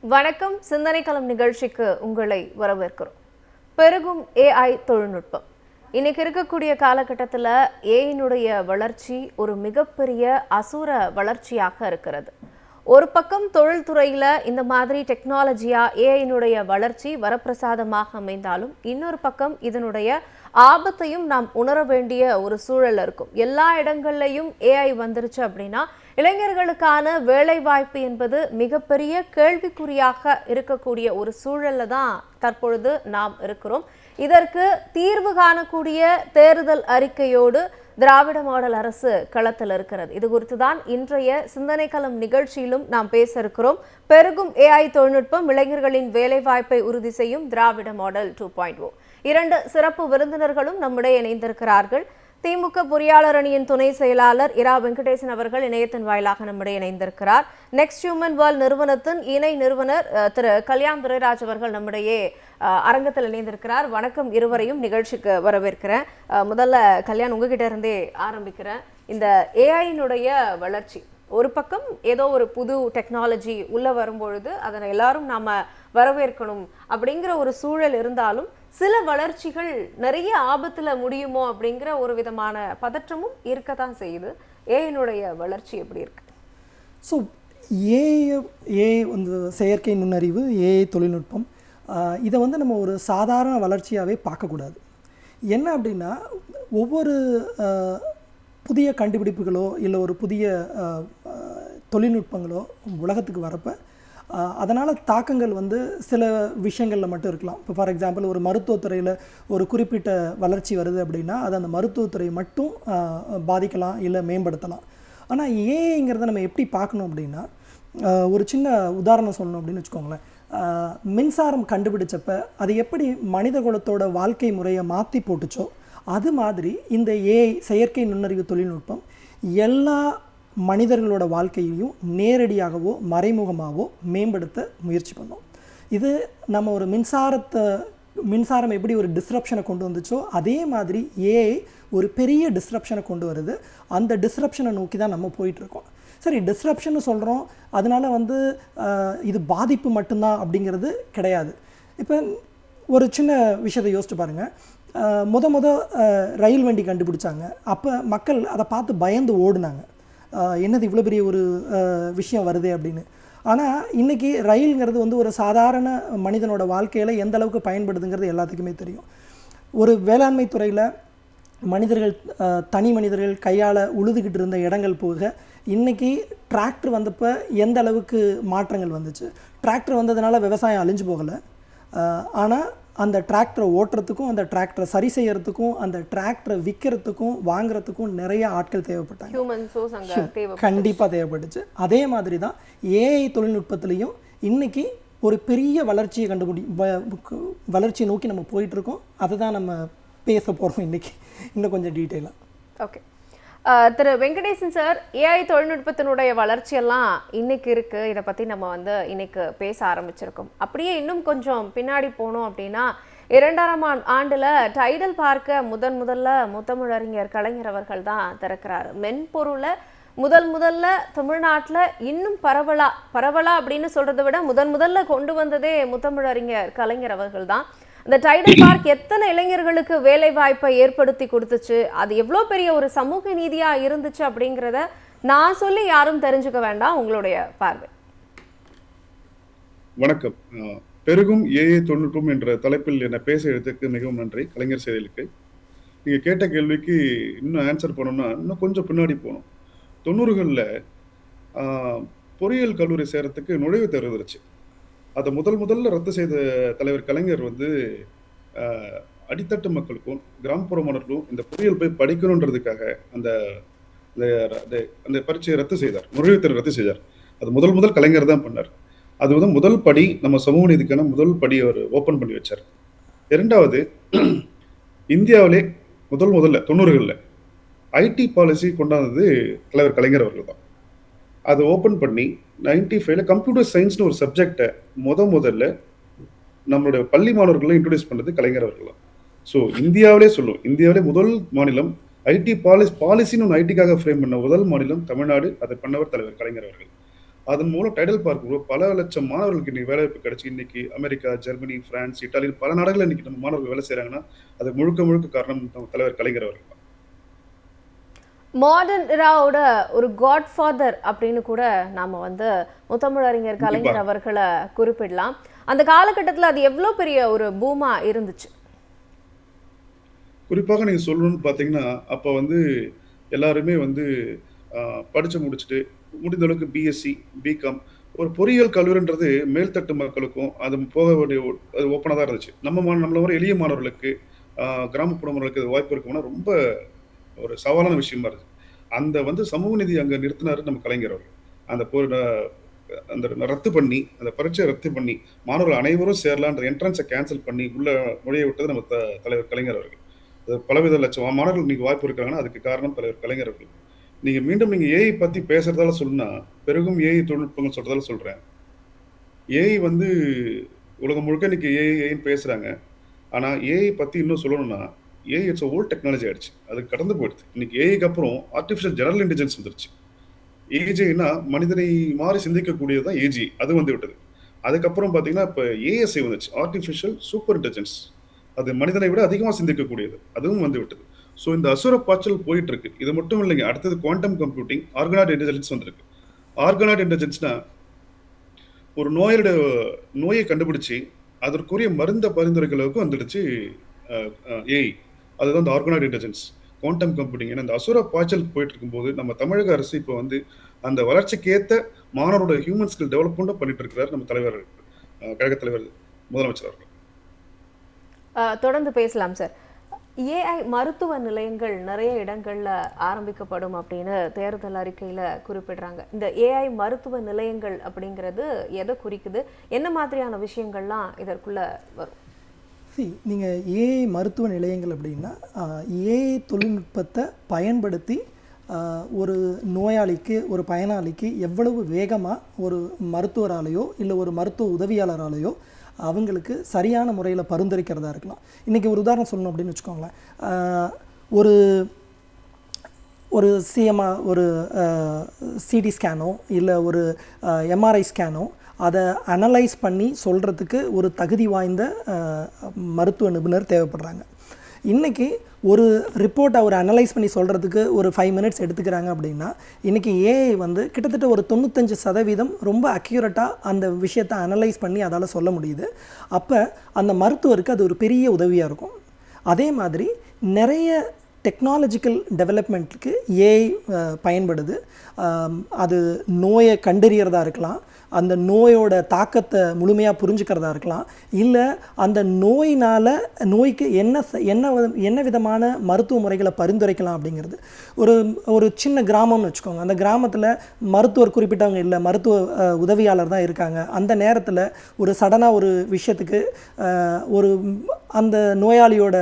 வணக்கம். சிந்தனை களம் நிகழ்ச்சிக்கு உங்களை வரவேற்கிறோம். பெருகும் ஏஐ தொழில்நுட்பம். இன்னைக்கு இருக்கக்கூடிய காலகட்டத்தில் ஏஐனுடைய வளர்ச்சி ஒரு மிகப்பெரிய அசுர வளர்ச்சியாக இருக்கிறது. ஒரு பக்கம் தொழில்துறையில் இந்த மாதிரி டெக்னாலஜியா ஏஐனுடைய வளர்ச்சி வரப்பிரசாதமாக அமைந்தாலும், இன்னொரு பக்கம் இதனுடைய ஆபத்தையும் நாம் உணர வேண்டிய ஒரு சூழல் இருக்கும். எல்லா இடங்கள்லையும் ஏஐ வந்துருச்சு அப்படின்னா இளைஞர்களுக்கான வேலை வாய்ப்பு என்பது மிகப்பெரிய கேள்விக்குறியாக இருக்கக்கூடிய ஒரு சூழல்ல தான் தற்பொழுது நாம் இருக்கிறோம். இதற்கு தீர்வு காணக்கூடிய தேர்தல் அறிக்கையோடு திராவிட மாடல் அரசு களத்தில் இருக்கிறது. இது குறித்து தான் இன்றைய சிந்தனை களம் நிகழ்ச்சியிலும் நாம் பேச இருக்கிறோம். பெருகும் ஏஐ தொழில்நுட்பம் இளைஞர்களின் வேலை வாய்ப்பை உறுதி செய்யும் திராவிட மாடல் 2.0. 2 சிறப்பு விருந்தினர்களும் நம்முடைய இணைந்திருக்கிறார்கள். திமுக பொறியாளர் அணியின் துணை செயலாளர் இரா வெங்கடேசன் அவர்கள் இணையத்தின் வாயிலாக நம்முடைய இணைந்திருக்கிறார். நெக்ஸ்ட் ஹியூமன் வேர்ல்ட் நிறுவனத்தின் இணை நிறுவனர் திரு கல்யாண் துரைராஜ் அவர்கள் நம்முடைய அரங்கத்தில் இணைந்திருக்கிறார். வணக்கம் இருவரையும், நிகழ்ச்சிக்கு வரவேற்கிறேன். முதல்ல கல்யாண், உங்ககிட்ட இருந்தே ஆரம்பிக்கிறேன். இந்த ஏஐனுடைய வளர்ச்சி ஒரு பக்கம் ஏதோ ஒரு புது டெக்னாலஜி உள்ள வரும்பொழுது அதனை எல்லாரும் நாம வரவேற்கணும் அப்படிங்கிற ஒரு சூழல் இருந்தாலும், சில வளர்ச்சிகள் நிறைய ஆபத்துல முடியுமோ அப்படிங்கிற ஒரு விதமான பதற்றமும் இருக்கத்தான் செய்யுது. ஏஐனுடைய வளர்ச்சி எப்படி இருக்கு? ஸோ ஏஐ வந்து செயற்கை நுண்ணறிவு, ஏஐ தொழில்நுட்பம், இதை வந்து நம்ம ஒரு சாதாரண வளர்ச்சியாகவே பார்க்கக்கூடாது. என்ன அப்படின்னா, ஒவ்வொரு புதிய கண்டுபிடிப்புகளோ இல்லை ஒரு புதிய தொழில்நுட்பங்களோ உலகத்துக்கு வரப்போ அதனால் தாக்கங்கள் வந்து சில விஷயங்களில் மட்டும் இருக்கலாம். இப்போ ஃபார் எக்ஸாம்பிள், ஒரு மருத்துவத்துறையில் ஒரு குறிப்பிட்ட வளர்ச்சி வருது அப்படின்னா அது அந்த மருத்துவத்துறையை மட்டும் பாதிக்கலாம் இல்லை மேம்படுத்தலாம். ஆனால் ஏஐங்கிறத நம்ம எப்படி பார்க்கணும் அப்படின்னா, ஒரு சின்ன உதாரணம் சொல்லணும் அப்படின்னு வச்சுக்கோங்களேன். மின்சாரம் கண்டுபிடிச்சப்ப அது எப்படி மனித குலத்தோட வாழ்க்கை முறையை மாற்றி போட்டுச்சோ, அது மாதிரி இந்த ஏஐ செயற்கை நுண்ணறிவு தொழில்நுட்பம் எல்லா மனிதர்களோட வாழ்க்கையையும் நேரடியாகவோ மறைமுகமாகவோ மேம்படுத்த முயற்சி பண்ணோம். இது நம்ம ஒரு மின்சாரம் எப்படி ஒரு டிஸ்ரப்ஷனை கொண்டு வந்துச்சோ, அதே மாதிரி ஏஐ ஒரு பெரிய டிஸ்ரப்ஷனை கொண்டு வருது. அந்த டிஸ்ரப்ஷனை நோக்கி தான் நம்ம போயிட்டுருக்கோம். சரி, டிஸ்ரப்ஷன்னு சொல்கிறோம், அதனால் வந்து இது பாதிப்பு மட்டும்தான் அப்படிங்கிறது கிடையாது. இப்போ ஒரு சின்ன விஷயத்தை யோசிச்சு பாருங்கள். முத ரயில் வண்டி கண்டுபிடிச்சாங்க. அப்போ மக்கள் அதை பார்த்து பயந்து ஓடுனாங்க. என்னது இவ்வளோ பெரிய ஒரு விஷயம் வருது அப்படின்னு. ஆனால் இன்றைக்கி ரயில்ங்கிறது வந்து ஒரு சாதாரண மனிதனோட வாழ்க்கையில் எந்த அளவுக்கு பயன்படுதுங்கிறது எல்லாத்துக்குமே தெரியும். ஒரு வேளாண்மை துறையில் மனிதர்கள், தனி மனிதர்கள் கையால் உழுதுகிட்டு இருந்த இடங்கள் போக இன்றைக்கி டிராக்டர் வந்தப்போ எந்த அளவுக்கு மாற்றங்கள் வந்துச்சு. டிராக்டர் வந்ததுனால விவசாயம் அழிஞ்சு போகலை. ஆனால் அந்த டிராக்டரை ஓட்டுறதுக்கும், அந்த டிராக்டரை சரி செய்யறதுக்கும், அந்த டிராக்டரை விற்கிறதுக்கும் வாங்குறதுக்கும் நிறைய ஆட்கள் தேவைப்பட்டாங்க. கண்டிப்பாக தேவைப்பட்டுச்சு. அதே மாதிரி தான் ஏஐ தொழில்நுட்பத்திலையும் இன்னைக்கு ஒரு பெரிய வளர்ச்சியை நோக்கி நம்ம போயிட்டுருக்கோம். அதை தான் நம்ம பேச போகிறோம் இன்னைக்கு இன்னும் கொஞ்சம் டீட்டெயிலாக. ஓகே, திரு வெங்கடேசன் சார், ஏஐ தொழில்நுட்பத்தினுடைய வளர்ச்சியெல்லாம் இன்னைக்கு இருக்கு. இதை பற்றி நம்ம வந்து இன்னைக்கு பேச ஆரம்பிச்சிருக்கோம். அப்படியே இன்னும் கொஞ்சம் பின்னாடி போனோம் அப்படின்னா, 2000ஆம் ஆண்டுல டைடல் பார்க்க முதல்ல முத்தமிழறிஞர் கலைஞர் அவர்கள் தான் திறக்கிறாரு. மென்பொருளை முதல்ல தமிழ்நாட்டில் இன்னும் பரவலா அப்படின்னு சொல்றதை விட முதல்ல கொண்டு வந்ததே முத்தமிழறிஞர் கலைஞர் அவர்கள் தான். இந்த டைடல் பார்க் எத்தனை இளைஞர்களுக்கு வேலை வாய்ப்பை ஏற்படுத்தி கொடுத்துச்சு, அது எவ்வளோ பெரிய ஒரு சமூக நீதியா இருந்துச்சு அப்படிங்கிறத நான் சொல்லி யாரும் தெரிஞ்சுக்க வேண்டாம். உங்களுடைய பார்வை. வணக்கம். பெருகும் ஏஐ தொழில்நுட்பம் என்ற தலைப்பில் என்ன பேச எடுத்ததுக்கு மிகவும் நன்றி. கலைஞர் செயலுக்கு நீங்க கேட்ட கேள்விக்கு இன்னும் ஆன்சர் பண்ணணும்னா இன்னும் கொஞ்சம் பின்னாடி போகணும். 90களில் பொறியியல் கல்லூரி சேரத்துக்கு நுழைவுத் தேர்வு வந்துருச்சு. அதை முதல்ல ரத்து செய்த தலைவர் கலைஞர் வந்து அடித்தட்டு மக்களுக்கும் கிராமப்புற மாணவர்களும் இந்த பொறியியல் போய் படிக்கணுன்றதுக்காக அந்த அந்த பரீட்சையை ரத்து செய்தார், நுழைவுத் தேர்வு ரத்து செய்தார். அது முதல் கலைஞர் தான் பண்ணார். அது வந்து முதல் படி, நம்ம சமூக நீதிக்கான முதல் படி அவர் ஓப்பன் பண்ணி வச்சார். இரண்டாவது, இந்தியாவிலே முதல்ல 90களில் ஐடி பாலிசி கொண்டாந்தது தலைவர் கலைஞர் அவர்கள் தான். அதை ஓப்பன் பண்ணி 95ல் கம்ப்யூட்டர் சயின்ஸ்னு ஒரு சப்ஜெக்டை முதல்ல நம்மளுடைய பள்ளி மாணவர்களை இன்ட்ரோடியூஸ் பண்ணது கலைஞர் அவர்கள் தான். ஸோ இந்தியாவிலே முதல் மாநிலம் ஐடி பாலிசின்னு ஒன்று ஐடிக்காக ஃப்ரேம் பண்ண முதல் மாநிலம் தமிழ்நாடு. அதை பண்ணவர் தலைவர் கலைஞர் அவர்கள். அதன் மூலம் டைடல் பார்க் பல லட்சம் மாணவர்களுக்கு இன்னைக்கு வேலைவாய்ப்பு கிடைச்சி இன்னைக்கு அமெரிக்கா, ஜெர்மனி, பிரான்ஸ், இத்தாலி பல நாடுகளில் இன்னைக்கு நம்ம மாணவர்கள் வேலை செய்யறாங்கன்னா அது முழுக்க முழுக்க காரணம் நம்ம தலைவர் கலைஞர் அவர்கள் தான். மாடர்ன் இராவோட ஒரு காட்ஃபாதர் அப்படின்னு கூட நாம முத்தமிழறிஞர் கலைஞர் அவர்களை குறிப்பிடலாம். அந்த காலகட்டத்தில் அது எவ்வளோ பெரிய ஒரு பூமா இருந்துச்சு? குறிப்பாக நீங்க சொல்லணும்னு பாத்தீங்கன்னா அப்ப எல்லாருமே படிச்சு முடிச்சுட்டு முடிந்த அளவுக்கு பிஎஸ்சி, பிகாம் ஒரு பொறியியல் கல்லூரின்றது மேல்தட்டு மக்களுக்கும் அது போக வேண்டிய அது ஓப்பனாக தான் இருந்துச்சு. நம்மள வர எளிய மாணவர்களுக்கு கிராமப்புற மாணவர்களுக்கு அது வாய்ப்பு இருக்கும்னா ரொம்ப ஒரு சவாலான விஷயமா இருந்துச்சு. அந்த சமூக நீதி அங்க நிறுத்தினாரு நம்ம கலைஞர் அவர்கள். அந்த ரத்து பண்ணி அந்த பரீட்சையை ரத்து பண்ணி மாணவர்கள் அனைவரும் சேரலான்ற என்ட்ரன்ஸை கேன்சல் பண்ணி உள்ள நுழைய விட்டது நம்ம தலைவர் கலைஞர் அவர்கள். பலவித லட்சம் மாணவர்கள் இன்னைக்கு வாய்ப்பு இருக்காங்கன்னா அதுக்கு காரணம் தலைவர் கலைஞர் அவர்கள். நீங்க ஏஐ பத்தி பேசுறதால சொன்னா பெருகும் ஏஐ தொழில்நுட்பங்கள் சொல்றதால சொல்றேன். ஏஐ உலகம் முழுக்க இன்னைக்கு ஏஐன்னு பேசுறாங்க. ஆனா ஏஐ பத்தி இன்னும் சொல்லணும்னா ஏஐ இட்ஸ் ஓல்ட் டெக்னாலஜி ஆயிடுச்சு. அது கடந்து போயிடுது. இன்னைக்கு ஏஐக்கு அப்புறம் ஆர்டிஃபிஷியல் ஜெனரல் இன்டெலிஜென்ஸ் வந்துருச்சு. ஏஜினா மனிதனை மாறி சிந்திக்கக்கூடியதுதான் ஏஜி, அது விட்டது. அதுக்கப்புறம் பாத்தீங்கன்னா இப்ப ஏஎஸ்ஐ வந்துச்சு, ஆர்டிஃபிஷியல் சூப்பர் இன்டெலிஜென்ஸ். அது மனிதனை விட அதிகமாக சிந்திக்கக்கூடியது, அதுவும் விட்டது. ஸோ இந்த அசுர பாய்ச்சல் போயிட்டு இருக்கு. இது மட்டும் இல்லைங்க, அடுத்தது குவாண்டம் கம்ப்யூட்டிங், ஆர்கனாய்டு இன்டெலிஜென்ஸ் வந்திருக்கு. ஆர்கனாய்டு இன்டெலிஜென்ஸ்னா ஒரு நோயை கண்டுபிடிச்சு அதற்குரிய மருந்த பரிந்துரைகளுக்கு வந்துடுச்சு ஏஐ. அதுதான் இந்த ஆர்கனாய்டு இன்டெலிஜென்ஸ், குவாண்டம் கம்ப்யூட்டிங். ஏன்னா இந்த அசுர பாய்ச்சல் போயிட்டு இருக்கும்போது நம்ம தமிழக அரசு இப்போ அந்த வளர்ச்சிக்கு ஏற்ற மாணவரோட ஹியூமன் ஸ்கில் டெவலப்மெண்ட்டும் பண்ணிட்டு இருக்கிறார் நம்ம தலைவர், கழக தலைவர் முதலமைச்சர் அவர்கள். தொடர்ந்து பேசலாம் சார். ஏஐ மருத்துவ நிலையங்கள் நிறைய இடங்கள்ல ஆரம்பிக்கப்படும் அப்படின்னு தேர்தல் அறிக்கையில குறிப்பிடுறாங்க. இந்த ஏஐ மருத்துவ நிலையங்கள் அப்படிங்கிறது எதை குறிக்குது? என்ன மாதிரியான விஷயங்கள்லாம் இதற்குள்ள வரும்? நீங்கள் ஏஐ மருத்துவ நிலையங்கள் அப்படின்னா ஏஐ தொழில்நுட்பத்தை பயன்படுத்தி ஒரு நோயாளிக்கு, ஒரு பயனாளிக்கு எவ்வளவு வேகமாக ஒரு மருத்துவராலேயோ இல்லை ஒரு மருத்துவ உதவியாளராலேயோ அவங்களுக்கு சரியான முறையில் பரிந்துரைக்கிறதா இருக்கலாம். இன்றைக்கி ஒரு உதாரணம் சொல்லணும் அப்படின்னு வச்சுக்கோங்களேன். ஒரு சிஎம்ஆர், ஒரு சிடி ஸ்கேனோ இல்லை ஒரு எம்ஆர்ஐ ஸ்கேனோ அதை அனலைஸ் பண்ணி சொல்கிறதுக்கு ஒரு தகுதி வாய்ந்த மருத்துவ நிபுணர் தேவைப்படுறாங்க. இன்றைக்கி ஒரு ரிப்போர்ட்டை அவர் அனலைஸ் பண்ணி சொல்கிறதுக்கு ஒரு 5 மினிட்ஸ் எடுத்துக்கிறாங்க அப்படின்னா இன்றைக்கி ஏஐ கிட்டத்தட்ட ஒரு 95% ரொம்ப அக்யூரேட்டாக அந்த விஷயத்தை அனலைஸ் பண்ணி அதால் சொல்ல முடியுது. அப்போ அந்த மருத்துவருக்கு அது ஒரு பெரிய உதவியாக இருக்கும். அதே மாதிரி நிறைய டெக்னாலஜிக்கல் டெவலப்மெண்ட்டுக்கு ஏஐ பயன்படுது. அது நோயை கண்டறியறதா இருக்கலாம், அந்த நோயோட தாக்கத்தை முழுமையாக புரிஞ்சுக்கிறதா இருக்கலாம், இல்லை அந்த நோய்க்கு என்ன விதமான மருத்துவ முறைகளை பரிந்துரைக்கலாம் அப்படிங்கிறது. ஒரு சின்ன கிராமம்னு வச்சுக்கோங்க. அந்த கிராமத்தில் மருத்துவர் குறிப்பிட்டவங்க இல்லை, மருத்துவ உதவியாளர் தான் இருக்காங்க. அந்த நேரத்தில் ஒரு சடனாக ஒரு விஷயத்துக்கு அந்த நோயாளியோட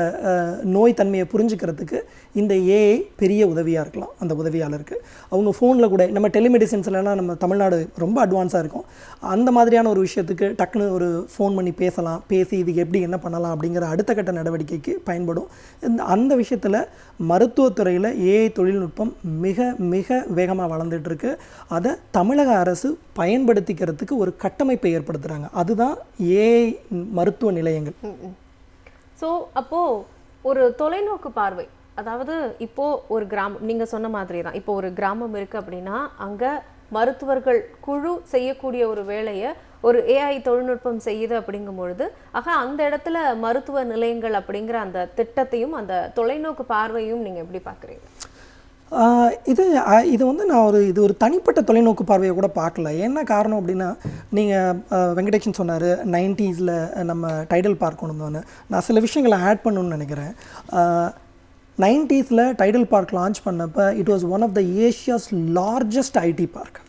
நோய் தன்மையை புரிஞ்சுக்கிறதுக்கு இந்த ஏஐ பெரிய உதவியாக இருக்கலாம். அந்த உதவியாளருக்கு அவங்க ஃபோனில் கூட, நம்ம டெலிமெடிசின்ஸ்லாம் நம்ம தமிழ்நாடு ரொம்ப அட்வான்ஸாக இருக்கும். அந்த மாதிரியான ஒரு விஷயத்துக்கு டக்குன்னு ஒரு ஃபோன் பண்ணி பேசி இதுக்கு எப்படி என்ன பண்ணலாம் அப்படிங்கிற அடுத்த கட்ட நடவடிக்கைக்கு பயன்படும். அந்த விஷயத்தில் மருத்துவத்துறையில் ஏஐ தொழில்நுட்பம் மிக மிக வேகமாக வளர்ந்துட்டுருக்கு. அதை தமிழக அரசு பயன்படுத்திக்கிறதுக்கு ஒரு கட்டமைப்பை ஏற்படுத்துகிறாங்க. அதுதான் ஏஐ மருத்துவ நிலையங்கள். ஸோ அப்போது ஒரு தொலைநோக்கு பார்வை, அதாவது இப்போது ஒரு கிராமம், நீங்கள் சொன்ன மாதிரி தான், இப்போ ஒரு கிராமம் இருக்குது அப்படின்னா அங்கே மருத்துவர்கள் குழு செய்யக்கூடிய ஒரு வேலையை ஒரு ஏஐ தொழில்நுட்பம் செய்யுது அப்படிங்கும் பொழுது அந்த இடத்துல மருத்துவ நிலையங்கள் அப்படிங்கிற அந்த திட்டத்தையும் அந்த தொலைநோக்கு பார்வையும் நீங்கள் எப்படி பார்க்குறீங்க? நான் இது ஒரு தனிப்பட்ட தொலைநோக்கு பார்வையை கூட பார்க்கல. என்ன காரணம் அப்படின்னா, நீங்கள் வெங்கடேஷன் சொன்னார் 90s நம்ம டைடல் பார்க் கொண்டு வந்தோன்னு. நான் சில விஷயங்களை ஆட் பண்ணணும்னு நினைக்கிறேன். 90s டைடல் பார்க் லான்ச் பண்ணப்போ it was one of the Asia's largest IT park.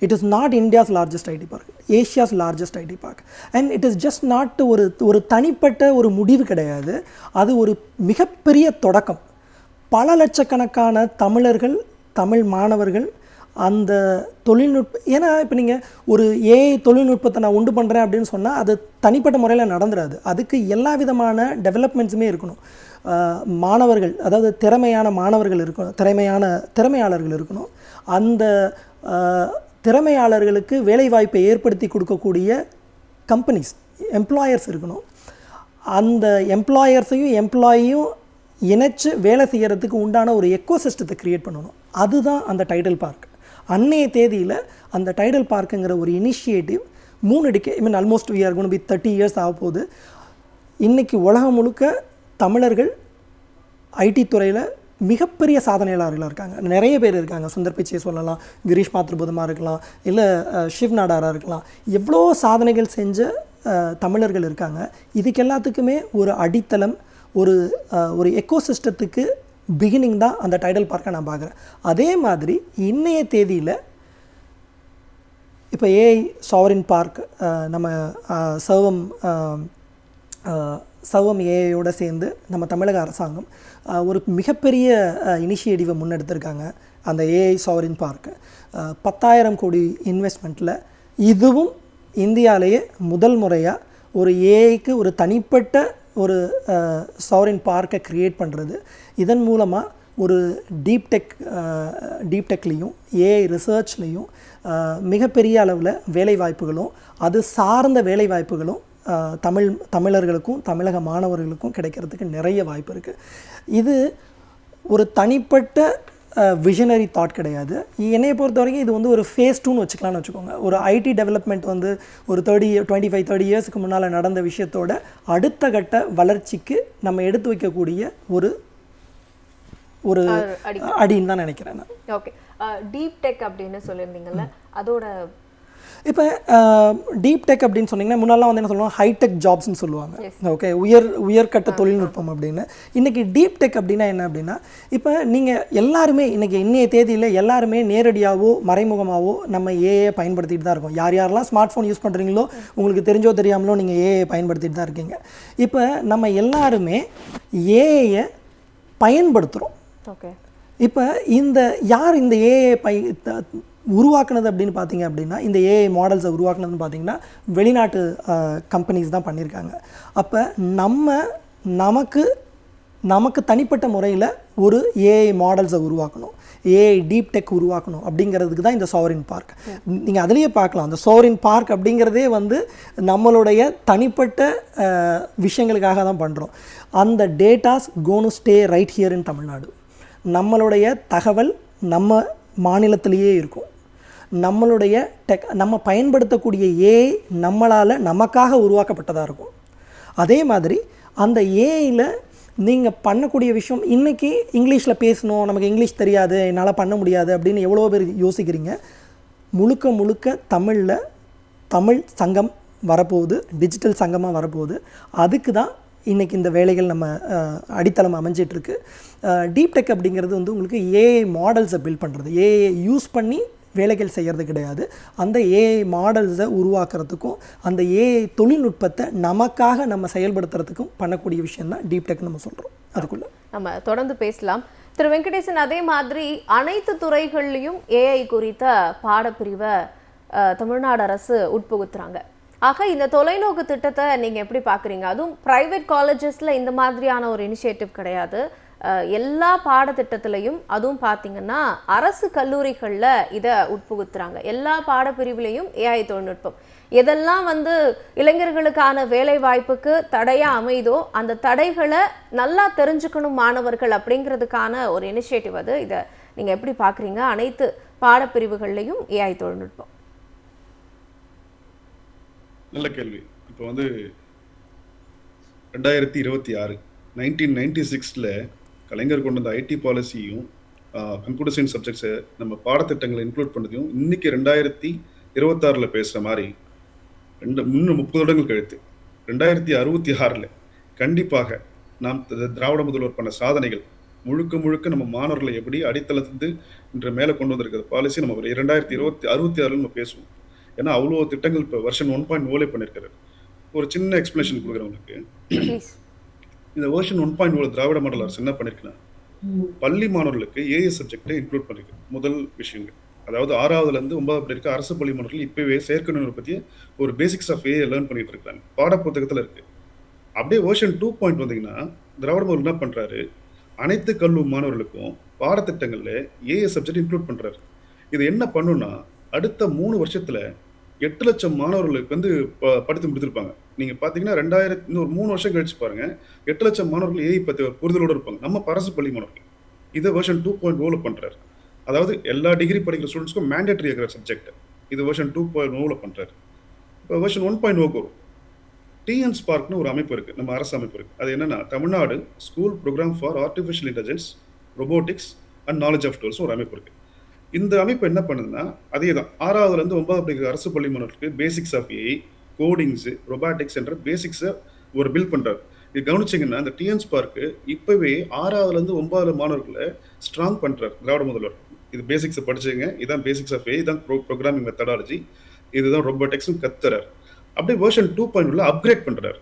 It is not India's largest IT park, Asia's largest IT park. And it is just not ஒரு தனிப்பட்ட ஒரு முடிவு கிடையாது. அது ஒரு மிகப்பெரிய தொடக்கம். பல லட்சக்கணக்கான தமிழர்கள், தமிழ் மாணவர்கள் அந்த ஏன்னா இப்போ நீங்கள் ஒரு ஏஐ தொழில்நுட்பத்தை நான் உண்டு பண்ணுறேன் அப்படின்னு சொன்னால் அது தனிப்பட்ட முறையில் நடந்துடாது. அதுக்கு எல்லா விதமான டெவலப்மெண்ட்ஸுமே இருக்கணும். மாணவர்கள், அதாவது திறமையான மாணவர்கள் இருக்கணும், திறமையாளர்கள் இருக்கணும். அந்த திறமையாளர்களுக்கு வேலைவாய்ப்பை ஏற்படுத்தி கொடுக்கக்கூடிய கம்பெனிஸ், எம்ப்ளாயர்ஸ் இருக்கணும். அந்த எம்ப்ளாயர்ஸையும் எம்ப்ளாயியும் இணைச்சு வேலை செய்கிறதுக்கு உண்டான ஒரு எக்கோசிஸ்டத்தை க்ரியேட் பண்ணணும். அதுதான் அந்த டைடல் பார்க். அன்னைய தேதியில் அந்த டைடல் பார்க்குங்கிற ஒரு initiative 3 almost we are gonna be 30 years ஆக போகுது. இன்றைக்கி உலகம் முழுக்க தமிழர்கள் ஐடி துறையில் மிகப்பெரிய சாதனையாளர்களாக இருக்காங்க. நிறைய பேர் இருக்காங்க. சுந்தர் பிச்சை சொல்லலாம், கிரீஷ் மாத்ருபுதமாக இருக்கலாம், இல்லை ஷிவ் நாடாராக இருக்கலாம். எவ்வளோ சாதனைகள் செஞ்ச தமிழர்கள் இருக்காங்க. இதுக்கு எல்லாத்துக்குமே ஒரு அடித்தளம், ஒரு எக்கோசிஸ்டத்துக்கு பிகினிங் தான் அந்த டைடல் பார்க்கை நான் பார்க்குறேன். அதே மாதிரி இன்னைய தேதியில் இப்போ ஏஐ சாவரின் பார்க் நம்ம சர்வம் ஏஐயோடு சேர்ந்து நம்ம தமிழக அரசாங்கம் ஒரு மிகப்பெரிய இனிஷியேட்டிவை முன்னெடுத்திருக்காங்க. அந்த ஏஐ சாவரின் பார்க்கு 10,000 கோடி இன்வெஸ்ட்மெண்ட்டில் இதுவும் இந்தியாவிலேயே முதல் முறையாக ஒரு ஏஐக்கு ஒரு தனிப்பட்ட ஒரு சாவரின் பார்க்கை க்ரியேட் பண்ணுறது. இதன் மூலமாக ஒரு டீப்டெக்லேயும் ஏஐ ரிசர்ச்லேயும் மிகப்பெரிய அளவில் வேலைவாய்ப்புகளும் அது சார்ந்த வேலைவாய்ப்புகளும் தமிழர்களுக்கும் தமிழக மாணவர்களுக்கும் கிடைக்கிறதுக்கு நிறைய வாய்ப்பு இருக்குது. இது ஒரு தனிப்பட்ட விஷனரி தாட் கிடையாது. என்னையை பொறுத்த வரைக்கும் இது வந்து ஒரு ஃபேஸ் 2ன்னு வச்சுக்கலாம்னு வச்சுக்கோங்க. ஒரு ஐடி டெவலப்மெண்ட் வந்து ஒரு 25-30 இயர்ஸ்க்கு முன்னால் நடந்த விஷயத்தோட அடுத்த கட்ட வளர்ச்சிக்கு நம்ம எடுத்து வைக்கக்கூடிய ஒரு அடின்னு தான் நினைக்கிறேன் நான். ஓகே, டீப் டெக் அப்படின்னு சொல்லியிருந்தீங்கல்ல, அதோட இப்போ டீப் டெக் அப்படின்னு சொன்னீங்கன்னா முன்னாலாம் வந்து என்ன சொல்லுவாங்க, ஹைடெக் ஜாப்ஸ்ன்னு சொல்லுவாங்க. ஓகே, உயர்கட்ட தொழில்நுட்பம் அப்படின்னு. இன்றைக்கி டீப் டெக் அப்படின்னா என்ன அப்படின்னா, இப்போ நீங்கள் எல்லாருமே இன்றைக்கி இன்னைய தேதியில் எல்லாருமே நேரடியாகவோ மறைமுகமாகவோ நம்ம ஏஐ பயன்படுத்திட்டு தான் இருக்கோம். யாரெல்லாம் ஸ்மார்ட் ஃபோன் யூஸ் பண்ணுறீங்களோ உங்களுக்கு தெரிஞ்சோ தெரியாமலோ நீங்கள் ஏஐ பயன்படுத்திட்டு தான் இருக்கீங்க. இப்போ நம்ம எல்லாருமே ஏஐயை பயன்படுத்துகிறோம். ஓகே, இப்போ யார் இந்த ஏஐ உருவாக்குனது அப்படின்னு பார்த்தீங்க அப்படின்னா, இந்த ஏஐ மாடல்ஸை உருவாக்குனதுன்னு பார்த்தீங்கன்னா வெளிநாட்டு கம்பெனிஸ் தான் பண்ணியிருக்காங்க. அப்போ நமக்கு தனிப்பட்ட முறையில் ஒரு ஏஐ மாடல்ஸை உருவாக்கணும், ஏஐ டீப் டெக் உருவாக்கணும் அப்படிங்கிறதுக்கு தான் இந்த சாவரின் பார்க். நீங்கள் அதுலேயே பார்க்கலாம், அந்த சாவரின் பார்க் அப்படிங்கிறதே வந்து நம்மளுடைய தனிப்பட்ட விஷயங்களுக்காக தான் பண்ணுறோம். அந்த datas cone stay right here in Tamil Nadu. நம்மளுடைய தகவல் நம்ம மாநிலத்திலேயே இருக்கும். நம்மளுடைய நம்ம பயன்படுத்தக்கூடிய ஏஐ நம்மளால் நமக்காக உருவாக்கப்பட்டதாக இருக்கும். அதே மாதிரி அந்த ஏஐயில் நீங்கள் பண்ணக்கூடிய விஷயம், இன்றைக்கி இங்கிலீஷில் பேசணும், நமக்கு இங்கிலீஷ் தெரியாது, என்னால் பண்ண முடியாது அப்படின்னு எவ்வளோ பேர் யோசிக்கிறீங்க. முழுக்க தமிழ் சங்கம் வரப்போகுது, டிஜிட்டல் சங்கமாக வரப்போகுது. அதுக்கு தான் இன்றைக்கி இந்த வேலைகள் நம்ம அடித்தளம் அமைஞ்சிட்ருக்கு. டீப் டெக் அப்படிங்கிறது வந்து உங்களுக்கு ஏஐ மாடல்ஸை பில்ட் பண்ணுறது, ஏஐ யூஸ் பண்ணி வேலைகள் செய்கிறது கிடையாது. அந்த ஏஐ மாடல்ஸை உருவாக்குறதுக்கும் அந்த ஏஐ தொழில்நுட்பத்தை நமக்காக நம்ம செயல்படுத்துறதுக்கும் பண்ணக்கூடிய விஷயம் தான் டீப் டெக் நம்ம சொல்கிறோம். அதுக்குள்ளே நம்ம தொடர்ந்து பேசலாம். திரு வெங்கடேசன், அதே மாதிரி அனைத்து துறைகள்லையும் ஏஐ குறித்த பாடப்பிரிவை தமிழ்நாடு அரசு உட்புகுத்துறாங்க. ஆக இந்த தொலைநோக்கு திட்டத்தை நீங்கள் எப்படி பார்க்குறீங்க? அதுவும் ப்ரைவேட் காலேஜஸில் இந்த மாதிரியான ஒரு இனிஷியேட்டிவ் கிடையாது. எல்லா பாடத்திட்டத்திலையும், அதுவும் பார்த்தீங்கன்னா அரசு கல்லூரிகளில் இதை உட்புகுத்துறாங்க. எல்லா பாடப்பிரிவுலையும் ஏஐ தொழில்நுட்பம் எதெல்லாம் வந்து இளைஞர்களுக்கான வேலை வாய்ப்புக்கு தடையாக அமைதோ அந்த தடைகளை நல்லா தெரிஞ்சுக்கணும் மாணவர்கள் அப்படிங்கிறதுக்கான ஒரு இனிஷியேட்டிவ் அது. இதை நீங்கள் எப்படி பார்க்குறீங்க? அனைத்து பாடப்பிரிவுகள்லையும் ஏஐ தொழில்நுட்பம். நல்ல கேள்வி. இப்போ வந்து 2026 1996 கலைஞர் கொண்டு வந்த ஐடி பாலிசியும் கம்ப்யூட்டர் சயின்ஸ் சப்ஜெக்ட்ஸை நம்ம பாடத்திட்டங்களை இன்க்ளூட் பண்ணதையும் இன்னைக்கு 2026 பேசுகிற மாதிரி இன்னும் 30 வருடங்கள் கழித்து 2066 கண்டிப்பாக நாம் திராவிட முதல்வர் பண்ண சாதனைகள் முழுக்க நம்ம மாணவர்களை எப்படி அடித்தளத்து இன்று மேலே கொண்டு வந்திருக்கிற பாலிசி நம்ம 2066 நம்ம பேசுவோம். ஏன்னா அவ்வளோ திட்டங்கள் இப்போ வெர்ஷன் 1.0 பண்ணியிருக்காரு. ஒரு சின்ன எக்ஸ்பிளேஷன் கொடுக்குறவங்களுக்கு, இந்த வெர்ஷன் 1.0 திராவிட மாடல் அரசு என்ன பண்ணிருக்குன்னா, பள்ளி மாணவர்களுக்கு ஏஐ சப்ஜெக்டை இன்க்ளூட் பண்ணிருக்கு. முதல் விஷயங்கள், அதாவது 6வதுலேருந்து 9வது இருக்க அரசு பள்ளி மாணவர்கள் இப்பவே செயற்கை பற்றி ஒரு பேசிக்ஸ் ஆஃப் ஏஐ லேர்ன் பண்ணிட்டு இருக்காங்க, பாட புத்தகத்தில் இருக்கு. அப்படியே வெர்ஷன் 2. வந்தீங்கன்னா திராவிட மாடல் என்ன பண்றாரு, அனைத்து கல்லூரி மாணவர்களுக்கும் பாடத்திட்டங்கள்ல ஏஐ சப்ஜெக்ட் இன்க்ளூட் பண்றாரு. இது என்ன பண்ணுன்னா, அடுத்த 3 வருஷத்துல 8 லட்சம் மாணவர்களுக்கு வந்து படித்து முடித்திருப்பாங்க. நீங்க பார்த்தீங்கன்னா, இன்னொரு 3 வருஷம் கழிச்சு பாருங்க, 8 லட்சம் மாணவர்கள் ஏஐ பத்தி ஒரு புரிதலோட இருப்பாங்க. நம்ம அரசு பள்ளி மாணவர்கள். இத வெர்ஷன் 2.0ல பண்றாரு. அதாவது எல்லா டிகிரி படிக்கிற ஸ்டூடண்ட்ஸ்க்கும் மேண்டேட்டரி ஆகிற சப்ஜெக்ட். இது வெர்ஷன் 2.0ல பண்றாரு. இப்போ வெர்ஷன் 1.0க்கு வரும். டிஎன் ஸ்பார்க்னு ஒரு அமைப்பு இருக்கு. நம்ம அரசு அமைப்பு இருக்கு. அது என்னன்னா, Tamil Nadu school programme for artificial intelligence, robotics and knowledge of tools ஒரு அமைப்பு இருக்கு. இந்த அமைப்பு என்ன பண்ணுதுன்னா, அதே தான் 6வதுல இருந்து 9வது படிக்கிற அரசு பள்ளி மாணவர்களுக்கு basics of AI, codings, robotics என்ற பேசிக்ஸை ஒரு பில்ட் பண்றாரு. இது கவனிச்சிங்கன்னா, இந்த டிஎன் ஸ்பார்க் இப்பவே 6வதுல இருந்து 9வது மாணவர்களை ஸ்ட்ராங் பண்றாரு திராவிட முதல்வர். இது பேசிக்ஸை படிச்சுங்க, இதுதான் பேசிக்ஸ் ஆஃப் ஏஐ, இதுதான் ப்ரோக்ராமிங் மெத்தடாலஜி, இதுதான் ரொபோட்டிக்ஸும் கத்துறாரு. அப்படியே வெர்ஷன் 2.0ல அப்கிரேட் பண்றாரு.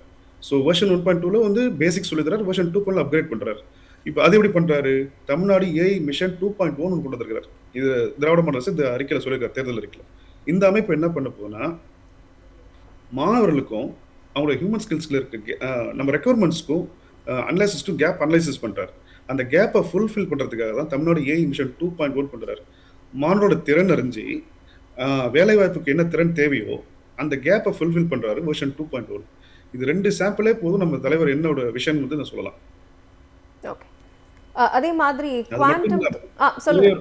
ஸோ வெர்ஷன் 1.2ல வந்து பேசிக்ஸ் சொல்லி தராரு, வெர்ஷன் 2.0ல அப்கிரேட் பண்றாரு. இப்போ அது எப்படி பண்றாரு? தமிழ்நாடு ஏஐ மிஷன் 2.1 கொண்டு வந்திருக்கிறார். இது திராவிட மாடல் அரசு இந்த அறிக்கையில் சொல்லியிருக்காரு, தேர்தல் அறிக்கையில். இந்த அமைப்பு என்ன பண்ண போனா, மாணவர்களுக்கும் அவங்களோட ஹியூமன் ஸ்கில்ஸ்ல இருக்க நம்ம ரெக்யர்மெண்ட்ஸ்க்கும் அனலைசிஸ்க்கும் கேப் அனலைசிஸ் பண்றாரு. அந்த கேப்பை ஃபுல்ஃபில் பண்றதுக்காக தான் தமிழ்நாடு ஏஐ மிஷன் 2.1 பண்றாரு. மாணவரோட திறன் அறிஞ்சு வேலை வாய்ப்புக்கு என்ன திறன் தேவையோ அந்த கேப்பை ஃபுல்ஃபில் பண்றாரு வெர்ஷன் 2.1. இது 2 சாம்பிளே போதும் நம்ம தலைவர் என்னோட விஷன் வந்து நான் சொல்லலாம். ஓகே. அதே மாதிரி குவாண்டம் சொல்லுங்க.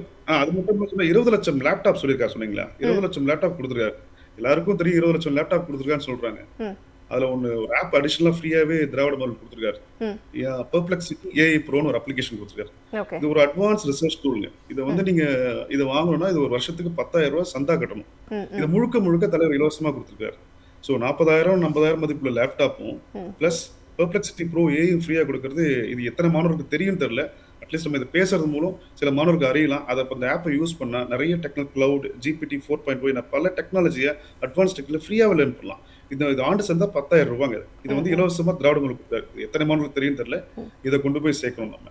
அது மட்டும் இல்ல, 20 லட்சம் லேப்டாப் சொல்லியிருக்காரு சொன்னீங்களா? 20 லட்சம் லேப்டாப் கொடுத்துருக்காரு. எல்லாருக்கும் தெரியும் 20 லட்சம் லேப்டாப் கொடுத்துருக்கான்னு சொல்றாங்க. அதுல ஒரு ஆப் அடிஷனலா ஃப்ரீயாவே திராவிட மாடல் கொடுத்துருக்காரு. பெர்ப்ளெக்சிட்டி ஏஐ ப்ரோன்னு ஒரு அப்ளிகேஷன் கொடுத்துருக்காரு. இது ஒரு அட்வான்ஸ் ரிசர்ச் டூலுங்க. இதை வந்து நீங்க இதை வாங்கணும்னா இது ஒரு வருஷத்துக்கு 10,000 ரூபாய் சந்தா கட்டணும். இது முழுக்க தலைவர் இலவசமா கொடுத்துருக்காரு. ஸோ 40,000 50,000 மதிப்புள்ள லேப்டாப்பும் பிளஸ் பெர்ப்ளெக்சிட்டி ப்ரோ ஏஐயும் ஃப்ரீயா கொடுக்கறது. இது எத்தனை மாணவர்களுக்கு தெரியும் தெரியல. அட்லீஸ்ட் நம்ம இதை பேசுறது மூலம் சில மாணவர்களுக்கு அறியலாம். அதை அந்த ஆப்பை யூஸ் பண்ணா நிறைய கிளவுட், GPT 4.0 பல டெக்னாலஜியை அட்வான்ஸ் டெக்னாலஜி ஃப்ரீயாவே லேர்ன் பண்ணலாம். இது ஆண்டு சேர்ந்தா 10,000 ரூபாங்க. இது வந்து இலவசமா திராவிட மாடல் கொடுத்தாரு. எத்தனை மாணவர்களுக்கு தெரியும் தெரியல. இதை கொண்டு போய் சேர்க்கணும் நம்ம.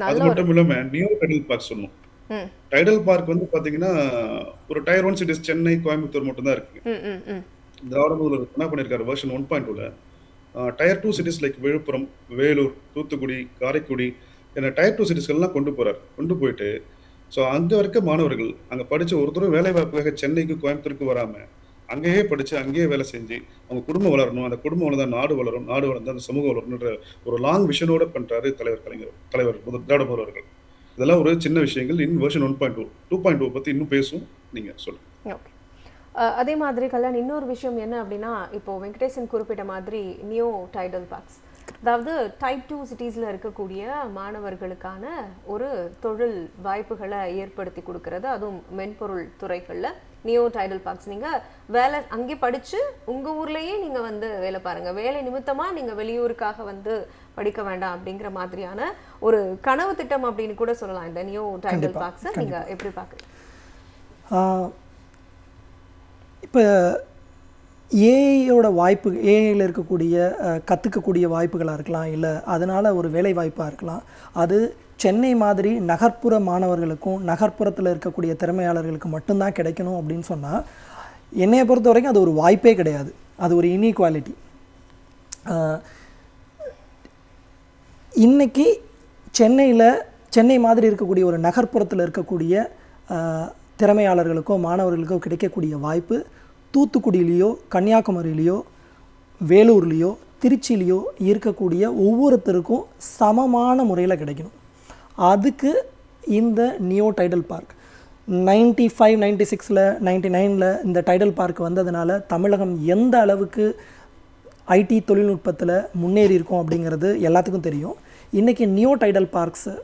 அது மட்டும் இல்லாம நியூ டைடல் பார்க் சொன்னோம். டைடல் பார்க் வந்து பாத்தீங்கன்னா ஒரு டயர் 1 சிட்டிஸ் சென்னை, கோயம்புத்தூர் மட்டும் தான் இருக்கு. திராவிட மாடல் என்ன பண்ணிருக்காரு வெர்ஷன் 1.2ல tier 2 cities like Villupuram, Vellore, Thoothukudi, Karaikudi என டயர் 2 சிட்டிஸ்கள்லாம் கொண்டு போறாரு. கொண்டு போயிட்டு ஸோ அங்க இருக்க மாணவர்கள் அங்க படிச்ச ஒருத்தரும் வேலை வாய்ப்புக்காக சென்னைக்கு, கோயம்புத்தூருக்கு வராம அங்கேயே படிச்சு அங்கேயே வேலை செஞ்சு அவங்க குடும்பம் வளரணும். அந்த குடும்பம் வளர்ந்தா நாடு வளரும், நாடு வளர்ந்தா அந்த சமூகம் வளரும்ன்ற ஒரு லாங் விஷனோட பண்றாரு தலைவர் திராவிட மாடல். இதெல்லாம் ஒரு சின்ன விஷயங்கள். இன் வெர்ஷன் 1.2 2.2 பத்தி இன்னும் பேசும். நீங்க சொல்லுங்க. ஓகே. அதே மாதிரி கல்யாண், இன்னொரு விஷயம் என்ன அப்படின்னா, இப்போ வெங்கடேசன் குறிப்பிட்ட மாதிரி நியூ டைடல் பார்க்ஸ், அதாவது டைப் 2 சிட்டிஸில் இருக்கக்கூடிய மாணவர்களுக்கான ஒரு தொழில் வாய்ப்புகளை ஏற்படுத்தி கொடுக்கறது, அதுவும் மென்பொருள் துறைகளில் நியூ டைடல் பார்க்ஸ். நீங்கள் வேலை அங்கே படித்து உங்கள் ஊர்லேயே நீங்கள் வந்து வேலை பாருங்கள், வேலை நிமித்தமாக நீங்கள் வெளியூருக்காக வந்து படிக்க வேண்டாம் அப்படிங்கிற மாதிரியான ஒரு கனவு திட்டம் அப்படின்னு கூட சொல்லலாம் இந்த நியூ டைடல் பார்க்ஸை. நீங்கள் எப்படி பார்க்குறீங்க? இப்போ ஏஐயோட வாய்ப்பு, ஏஐயில் இருக்கக்கூடிய கற்றுக்கக்கூடிய வாய்ப்புகளாக இருக்கலாம், இல்லை அதனால் ஒரு வேலை வாய்ப்பாக இருக்கலாம். அது சென்னை மாதிரி நகர்ப்புற மாணவர்களுக்கும் நகர்ப்புறத்தில் இருக்கக்கூடிய திறமையாளர்களுக்கு மட்டும்தான் கிடைக்கணும் அப்படின்னு சொன்னால், என்னையை பொறுத்த வரைக்கும் அது ஒரு வாய்ப்பே கிடையாது. அது ஒரு இன்இக்வாலிட்டி. இன்றைக்கி சென்னை மாதிரி இருக்கக்கூடிய ஒரு நகர்ப்புறத்தில் இருக்கக்கூடிய திறமையாளர்களுக்கோ மாணவர்களுக்கோ கிடைக்கக்கூடிய வாய்ப்பு தூத்துக்குடியிலையோ, கன்னியாகுமரியிலையோ, வேலூர்லேயோ, திருச்சியிலையோ இருக்கக்கூடிய ஒவ்வொருத்தருக்கும் சமமான முறையில் கிடைக்கணும். அதுக்கு இந்த நியூ டைடல் பார்க் 95, 96, 99 இந்த டைடல் பார்க் வந்ததுனால தமிழகம் எந்த அளவுக்கு ஐடி தொழில்நுட்பத்தில் முன்னேறி இருக்கும் அப்படிங்கிறது எல்லாத்துக்கும் தெரியும். இன்றைக்கி new Tidel parks,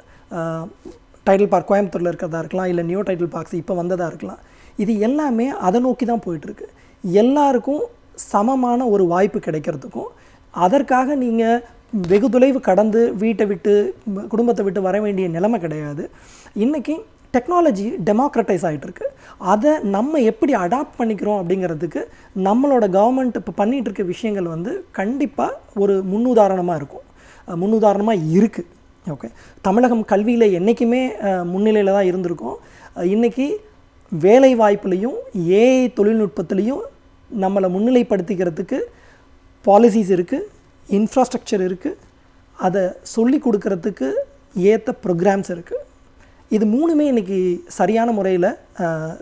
Tidel park கோயம்புத்தூரில் இருக்கிறதா இருக்கலாம், இல்லை நியூ டைடல் பார்க்ஸ் இப்போ வந்ததாக இருக்கலாம், இது எல்லாமே அதை நோக்கி தான் போயிட்டுருக்கு. எல்லாருக்கும் சமமான ஒரு வாய்ப்பு கிடைக்கிறதுக்கும், அதற்காக நீங்கள் வெகு தொலைவு கடந்து வீட்டை விட்டு குடும்பத்தை விட்டு வர வேண்டிய நிலைமை கிடையாது. இன்றைக்கி டெக்னாலஜி டெமோக்ரட்டைஸ் ஆகிட்டுருக்கு. அதை நம்ம எப்படி அடாப்ட் பண்ணிக்கிறோம் அப்படிங்கிறதுக்கு நம்மளோட கவர்மெண்ட் இப்போ பண்ணிகிட்ருக்க விஷயங்கள் வந்து கண்டிப்பாக ஒரு முன்னுதாரணமாக இருக்கும், முன்னுதாரணமாக இருக்குது. ஓகே, தமிழகம் கல்வியில் என்றைக்குமே முன்னிலையில் தான் இருந்திருக்கோம். இன்றைக்கி வேலை வாய்ப்புலையும் ஏஐ தொழில்நுட்பத்துலேயும் நம்மளை முன்னிலைப்படுத்திக்கிறதுக்கு பாலிசிஸ் இருக்குது, இன்ஃப்ராஸ்ட்ரக்சர் இருக்குது, அதை சொல்லி கொடுக்கறதுக்கு ஏற்ற ப்ரோக்ராம்ஸ் இருக்குது. இது மூணுமே இன்றைக்கி சரியான முறையில்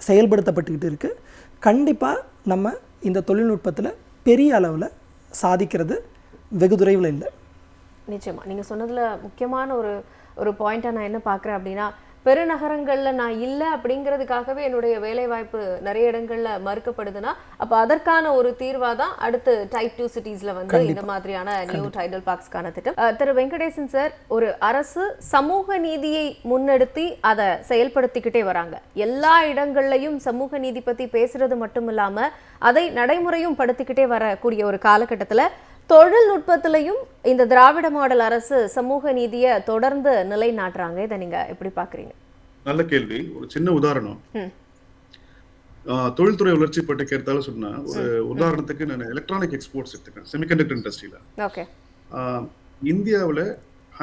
செயல்படுத்தப்பட்டுக்கிட்டு இருக்குது. கண்டிப்பாக நம்ம இந்த தொழில்நுட்பத்தில் பெரிய அளவில் சாதிக்கிறது வெகு தொலைவில் இல்லை. நிச்சயமா நீங்க சொன்னதுல முக்கியமான ஒரு பாயிண்டா நான் என்ன பார்க்குறேன் அப்படின்னா, பெருநகரங்கள்ல நான் இல்லை அப்படிங்கிறதுக்காகவே என்னுடைய வேலை வாய்ப்பு நிறைய இடங்கள்ல மறுக்கப்படுதுன்னா, அப்ப அதற்கான ஒரு தீர்வா தான் அடுத்து டைப் 2 சிட்டிஸ்ல வந்து இந்த மாதிரியான நியூ டைடல் பார்க்ஸ்க்கான திட்டம். திரு வெங்கடேசன் சார், ஒரு அரசு சமூக நீதியை முன்னெடுத்தி அதை செயல்படுத்திக்கிட்டே வராங்க. எல்லா இடங்கள்லையும் சமூக நீதி பத்தி பேசுறது மட்டும் இல்லாம அதை நடைமுறையும் படுத்திக்கிட்டே வரக்கூடிய ஒரு காலகட்டத்துல தொழில்நுட்பத்திலையும் இந்த திராவிட மாடல் அரசு சமூக நீதியை தொடர்ந்து நிலைநாட்டுறாங்க. இதை நீங்க எப்படி பாக்குறீங்க? நல்ல கேள்வி. ஒரு சின்ன உதாரணம், தொழில்துறை வளர்ச்சி பற்றி கேட்டாலும் சொன்னா, ஒரு உதாரணத்துக்கு நான் எலக்ட்ரானிக் எக்ஸ்போர்ட்ஸ் எடுத்துக்கிறேன். செமிகண்டக்டர் இண்டஸ்ட்ரியில இந்தியாவில்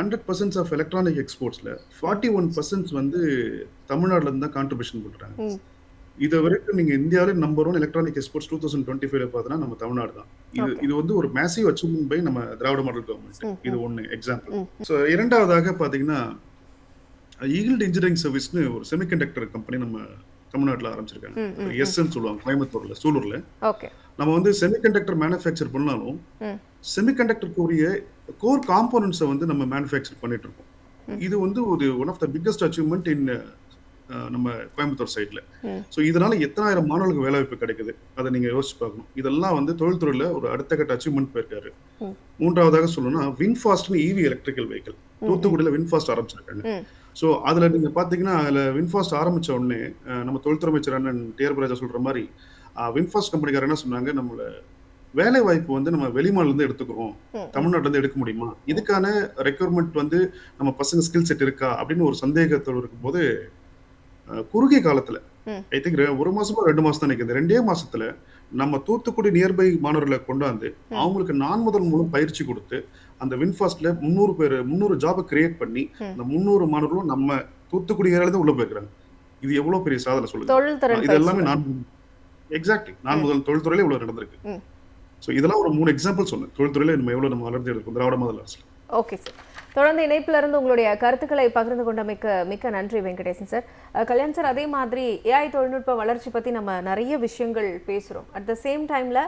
100% ஆஃப் எலக்ட்ரானிக் எக்ஸ்போர்ட்ஸ்ல 41% வந்து தமிழ்நாடுல இருந்து தான் கான்ட்ரிபியூஷன் பண்றாங்க. இது வரைக்கும் நீங்க இந்தியாவில நம்பர் 1 எலக்ட்ரானிக் எக்ஸ்போர்ட்ஸ் 2025 பார்த்தீங்கன்னா நம்ம தமிழ்நாடு தான். இது வந்து ஒரு மேசிவ் அச்சீவ்மெண்ட் பை நம்ம திராவிட மாடல் கவர்மெண்ட். இது ஒன்னு எக்ஸாம்பிள். ஸோ இரண்டாவதாக பாத்தீங்கன்னா ஈகிள்ட் இன்ஜினியரிங் சர்வீஸ்னு ஒரு செமிகண்டக்டர் கம்பெனி நம்ம தமிழ்நாட்டில் ஆரம்பிச்சிருக்காங்க. எஸ்ன்னு சொல்லுவாங்க, கோயம்புத்தூர்ல, சூலூர்ல. நம்ம வந்து செமிகண்டக்டர் மேனுஃபேக்சர் பண்ணாலும் செமிகண்டக்டருக்கு உரிய கோர் காம்போனன்ட்ஸை வந்து நம்ம மேனுஃபேக்சர் பண்ணிட்டு இருக்கோம். இது வந்து ஒரு one of the biggest achievement in நம்ம கோயம்புத்தூர் சைட்ல. ஸோ இதனால எத்தனாயிரம் மாணவர்களுக்கு வேலை வாய்ப்பு கிடைக்குது, அதை நீங்க யோசிச்சு பார்க்கணும். இதெல்லாம் வந்து தொழில்துறையில ஒரு அடுத்த கட்ட அச்சீவ்மெண்ட் போயிருக்காரு. மூன்றாவதாக சொல்லணும்னா வின்ஃபாஸ்ட்னு இவி எலக்ட்ரிக்கல் வெஹிக்கிள் தூத்துக்குடியில வின்ஃபாஸ்ட் ஆரம்பிச்சிருக்காங்க. ஸோ அதுல நீங்க பாத்தீங்கன்னா அதுல வின்ஃபாஸ்ட் ஆரம்பிச்ச உடனே நம்ம தொழில்துறை அமைச்சர் அண்ணன் டிஆர் பாலாஜி சொல்ற மாதிரி வின்ஃபாஸ்ட் கம்பெனிக்காரர் என்ன சொன்னாங்க, நம்மள வேலை வாய்ப்பு வந்து நம்ம வெளிமாநில இருந்து எடுத்துக்கிறோம், தமிழ்நாட்டுல இருந்து எடுக்க முடியுமா, இதுக்கான ரெக்யர்மெண்ட் வந்து நம்ம பசங்க ஸ்கில் செட் இருக்கா அப்படின்னு ஒரு சந்தேகத்தோடு இருக்கும்போது குறுகிய காலத்துல ஐ திங்க் 1 மாசமா 2 மாசம் தான் நிற்குது, 2 மாசத்துல நம்ம தூத்துக்குடி நியர்பை மாணவர்களை கொண்டாந்து அவங்களுக்கு நான் முதல் மூலம் பயிற்சி கொடுத்து அந்த வின்ஃபாஸ்ட்ல 300 ஜாபை கிரியேட் பண்ணி அந்த 300 மாணவர்களும் நம்ம தூத்துக்குடி ஏரியால உள்ள போயிருக்காங்க. இது எவ்வளவு பெரிய சாதனை சொல்லுங்க. இது எல்லாமே நான் முதல் தொழில்துறையில இவ்வளவு நடந்திருக்கு. ஸோ இதெல்லாம் ஒரு 3 எக்ஸாம்பிள் சொன்னேன். தொழில்துறையில நம்ம எவ்வளவு நம்ம வளர்ந்து எடுக்கும் திராவிட மாடல் அரசு. ஓகே சார், தொடர்ந்து இணைப்புல இருந்து உங்களுடைய கருத்துக்களை பகிர்ந்து கொண்ட மிக்க நன்றி வெங்கடேசன் சார். கல்யாண் சார், அதே மாதிரி ஏஐ தொழில்நுட்ப வளர்ச்சி பத்தி நம்ம நிறைய விஷயங்கள் பேசுறோம். அட் த சேம் டைம்ல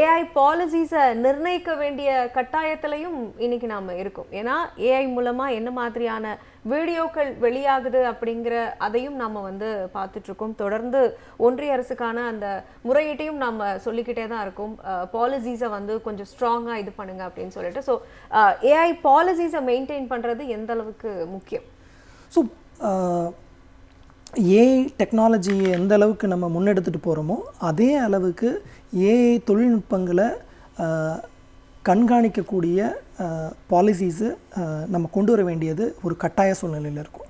ஏஐ பாலிசிஸை நிர்ணயிக்க வேண்டிய கட்டாயத்திலையும் இன்னைக்கு நாம இருக்கோம். ஏன்னா ஏஐ மூலமா என்ன மாதிரியான வீடியோக்கள் வெளியாகுது அப்படிங்கிற அதையும் நம்ம வந்து பார்த்துட்டு இருக்கோம். தொடர்ந்து ஒன்றிய அரசுக்கான அந்த முறையீட்டையும் நம்ம சொல்லிக்கிட்டே தான் இருக்கோம், பாலிசிஸை வந்து கொஞ்சம் ஸ்ட்ராங்காக இது பண்ணுங்க அப்படின்னு சொல்லிட்டு. ஸோ ஏஐ பாலிசிஸை மெயின்டைன் பண்ணுறது எந்த அளவுக்கு முக்கியம்? ஸோ ஏஐ டெக்னாலஜியை எந்த அளவுக்கு நம்ம முன்னெடுத்துட்டு போகிறோமோ அதே அளவுக்கு ஏஐ தொழில்நுட்பங்களை கண்காணிக்கக்கூடிய பாலிசிஸு நம்ம கொண்டு வர வேண்டியது ஒரு கட்டாய சூழ்நிலையில் இருக்கும்.